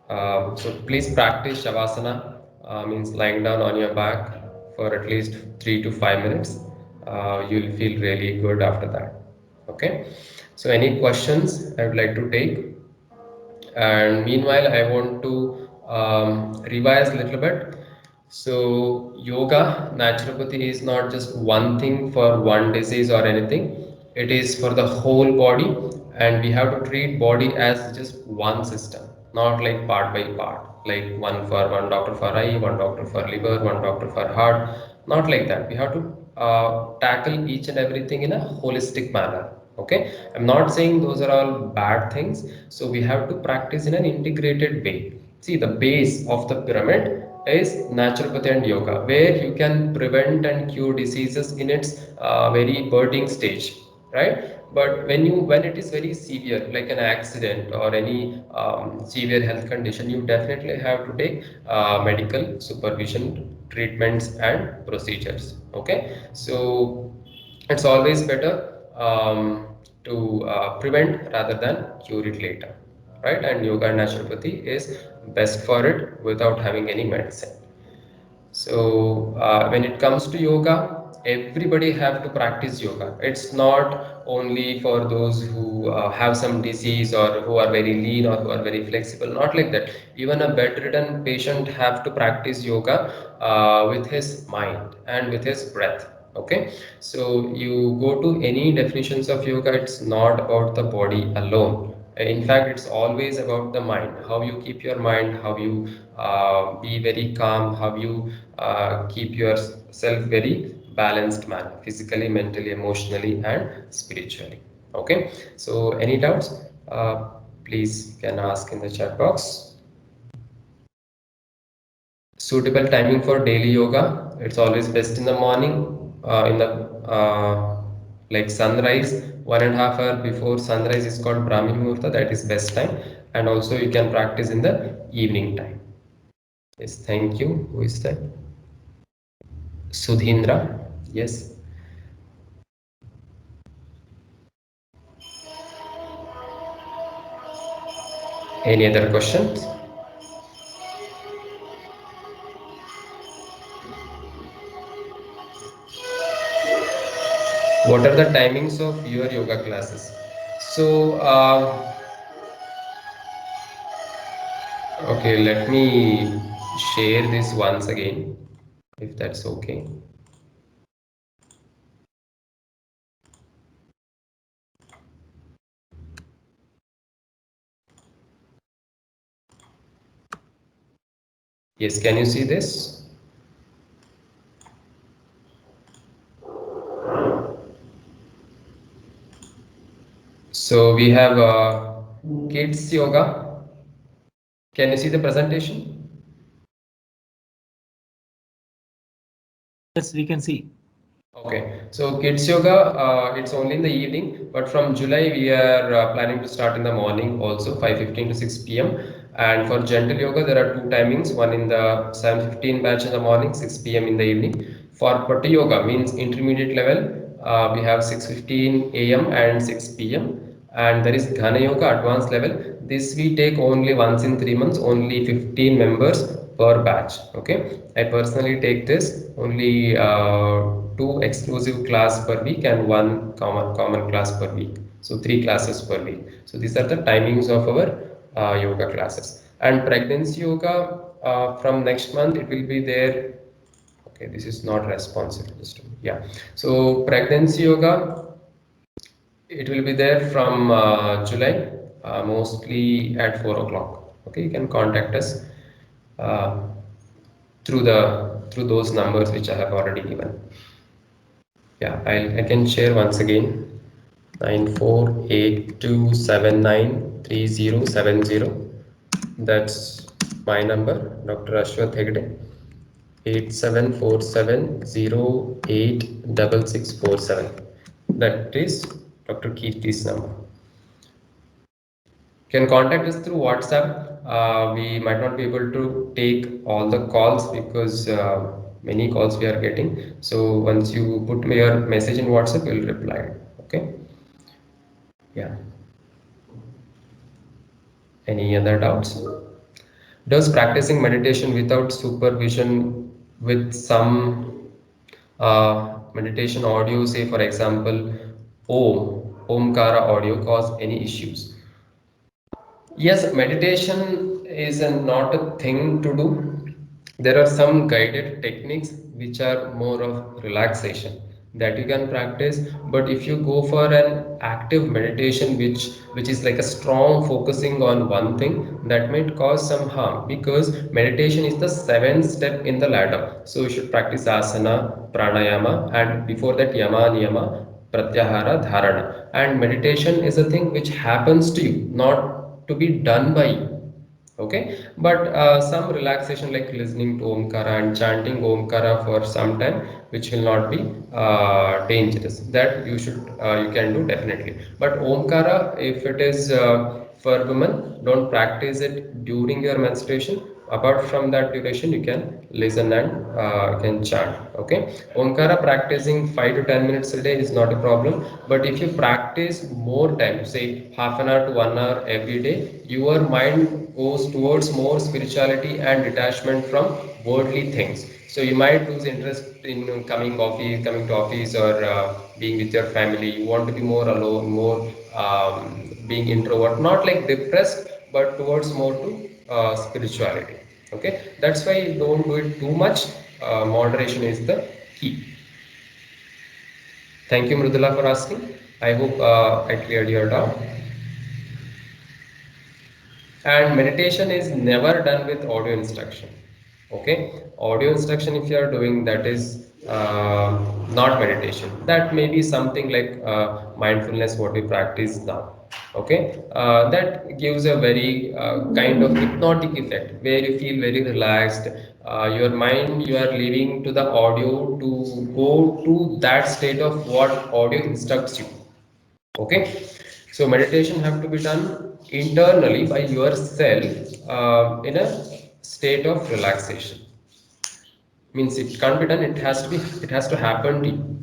So please practice Shavasana, means lying down on your back for at least 3 to 5 minutes. You'll feel really good after that. Okay. So any questions I would like to take? And meanwhile, I want to revise a little bit. So yoga, naturopathy is not just one thing for one disease or anything. It is for the whole body, and we have to treat body as just one system, not like part by part, like one doctor for eye, one doctor for liver, one doctor for heart, not like that. We have to tackle each and everything in a holistic manner. Okay, I'm not saying those are all bad things. So we have to practice in an integrated way. See, the base of the pyramid is naturopathy and yoga, where you can prevent and cure diseases in its very budding stage, right? But when it is very severe, like an accident or any severe health condition, you definitely have to take medical supervision, treatments and procedures. Okay, so it's always better to prevent rather than cure it later, right? And yoga and naturopathy is best for it without having any medicine. So when it comes to yoga, everybody have to practice yoga. It's not only for those who have some disease or who are very lean or who are very flexible. Not like that. Even a bedridden patient have to practice yoga with his mind and with his breath. Okay, so you go to any definitions of yoga, it's not about the body alone. In fact, it's always about the mind, how you keep your mind, how you be very calm, how you keep yourself very balanced manner, physically, mentally, emotionally and spiritually. Okay, so any doubts, please can ask in the chat box. Suitable timing for daily yoga, it's always best in the morning, in the like sunrise. 1.5 hour before sunrise is called Brahmi Muhurta, that is best time. And also you can practice in the evening time. Yes, thank you. Who is that? Sudhindra. Yes. Any other questions? What are the timings of your yoga classes? So, okay, let me share this once again, if that's okay. Yes, can you see this? So we have kids yoga. Can you see the presentation? Yes, we can see. Okay, so kids yoga, it's only in the evening, but from July we are planning to start in the morning also, 5:15 to 6 p.m. And for gentle yoga, there are two timings, one in the 7:15 batch in the morning, 6 p.m. in the evening. For Patti yoga, means intermediate level, we have 6:15 a.m. and 6 p.m. And there is Ghana yoga, advanced level. This we take only once in 3 months, only 15 members per batch. Okay, I personally take this only 2 exclusive class per week and 1 common class per week. So 3 classes per week. So these are the timings of our yoga classes. And pregnancy yoga, from next month it will be there. Okay, this is not responsive. Yeah. So pregnancy yoga, it will be there from July, mostly at 4 o'clock. Okay, you can contact us uh, through those numbers which I have already given. Yeah, I can share once again. 9482793070. That's my number, Dr. Ashwath Hegde. 8747086647. That is Dr. Kirti's number. You can contact us through WhatsApp. We might not be able to take all the calls because many calls we are getting. So once you put your message in WhatsApp, we'll reply. Okay. Yeah. Any other doubts? Does practicing meditation without supervision with some meditation audio, say for example, Omkara audio, cause any issues? Yes, meditation is not a thing to do. There are some guided techniques which are more of relaxation that you can practice. But if you go for an active meditation, which is like a strong focusing on one thing, that might cause some harm because meditation is the seventh step in the ladder. So you should practice asana, pranayama, and before that yama, niyama, pratyahara, dharana. And meditation is a thing which happens to you, not to be done by you. Okay, but some relaxation like listening to omkara and chanting omkara for some time, which will not be dangerous, that you can do definitely. But omkara, if it is for women, don't practice it during your menstruation. Apart from that duration, you can listen and can chant. Okay, omkara practicing 5 to 10 minutes a day is not a problem. But if you practice more time, say half an hour to 1 hour every day, your mind goes towards more spirituality and detachment from worldly things. So you might lose interest in coming to office, or being with your family. You want to be more alone, more being introvert, not like depressed, but towards more to spirituality. Okay, that's why you don't do it too much. Moderation is the key. Thank you, Mrudula, for asking. I hope I cleared your doubt. And meditation is never done with audio instruction. Okay, audio instruction, if you are doing, that is not meditation. That may be something like mindfulness, what we practice now. Okay, that gives a very kind of hypnotic effect where you feel very relaxed. Your mind, you are leaving to the audio to go to that state of what audio instructs you. Okay, so meditation have to be done internally by yourself, in a state of relaxation. Means it can't be done, it has to happen to you.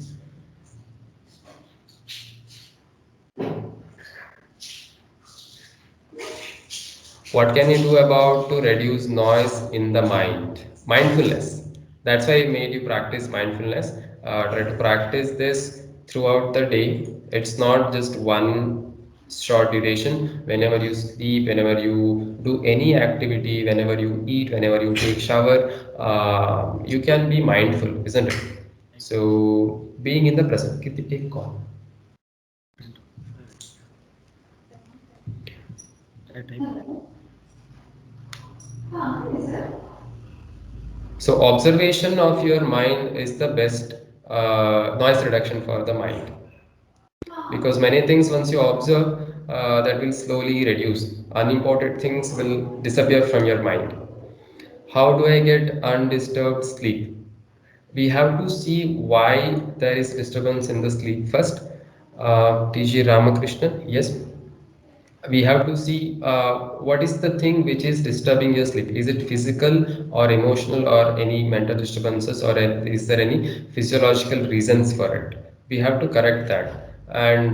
What can you do about to reduce noise in the mind? Mindfulness. That's why I made you practice mindfulness. Try to practice this throughout the day. It's not just one short duration. Whenever you sleep, whenever you do any activity, whenever you eat, whenever you take shower, you can be mindful, isn't it? So being in the present. Kitty, take call. So observation of your mind is the best noise reduction for the mind, because many things once you observe, that will slowly reduce. Unimportant things will disappear from your mind. How do I get undisturbed sleep? We have to see why there is disturbance in the sleep first. TG Ramakrishnan, yes, we have to see what is the thing which is disturbing your sleep. Is it physical or emotional or any mental disturbances, or is there any physiological reasons for it? We have to correct that. And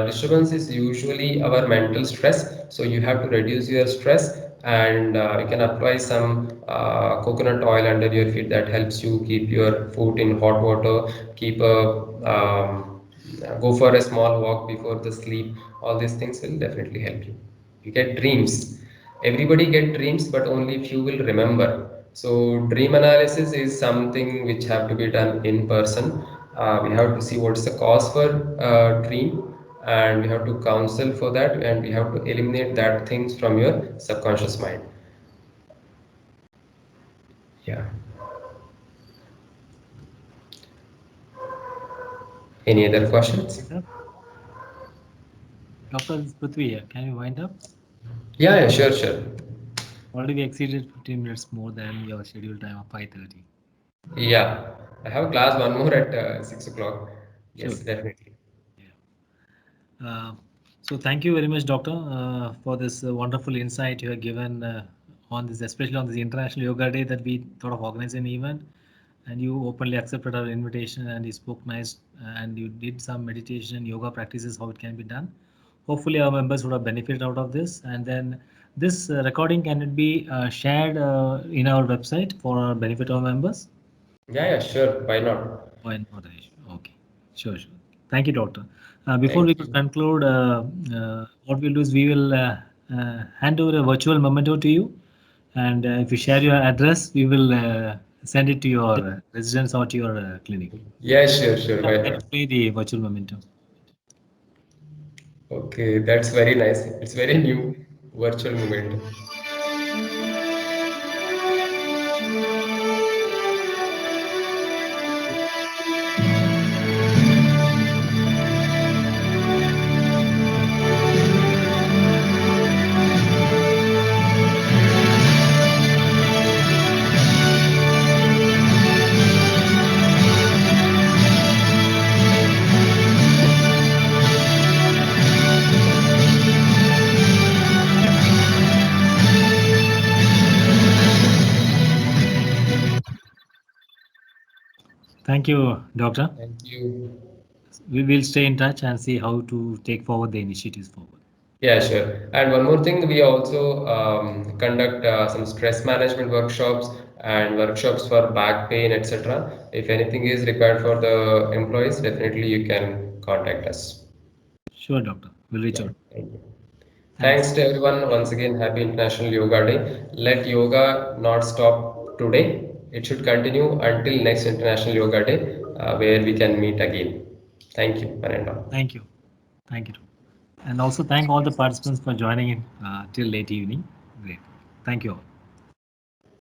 disturbance is usually our mental stress, so you have to reduce your stress. And you can apply some coconut oil under your feet, that helps you keep your foot in hot water, keep a go for a small walk before the sleep. All these things will definitely help you. You get dreams. Everybody get dreams, but only few will remember. So dream analysis is something which have to be done in person. We have to see what's the cause for dream, and we have to counsel for that, and we have to eliminate that things from your subconscious mind. Yeah. Any other questions? Dr. Prithvi here. Can you wind up? Yeah, sure, sure. Already we exceeded 15 minutes more than your scheduled time of 5:30. Yeah, I have class one more at 6 o'clock. Yes, Sure. definitely. So thank you very much, Doctor, for this wonderful insight you have given on this, especially on this International Yoga Day that we thought of organizing an event, and you openly accepted our invitation and you spoke nice and you did some meditation and yoga practices how it can be done. Hopefully, our members would have benefited out of this, and then this recording can it be shared in our website for our benefit of our members? Yeah, sure. Why not? Why not, Aish? Okay, sure, sure. Thank you, Doctor. Before we Thank could you. conclude, what we'll do is we will hand over a virtual memento to you, and if you share your address, we will send it to your residence or to your clinic. Yeah, sure. Why Can you not? play the virtual memento? Okay, that's very nice. It's very new virtual moment. Thank you, Doctor. Thank you. We will stay in touch and see how to take forward the initiatives forward. Yeah, sure. And one more thing, we also conduct some stress management workshops and workshops for back pain, etc. If anything is required for the employees, definitely you can contact us. Sure, Doctor. We'll reach Yeah, out. thank you. Thanks. Thanks to everyone. Once again, happy International Yoga Day. Let yoga not stop today. It should continue until next International Yoga Day, where we can meet again. Thank you, Ananda. Thank you. Thank you. And also thank all the participants for joining in till late evening. Great. Thank you all.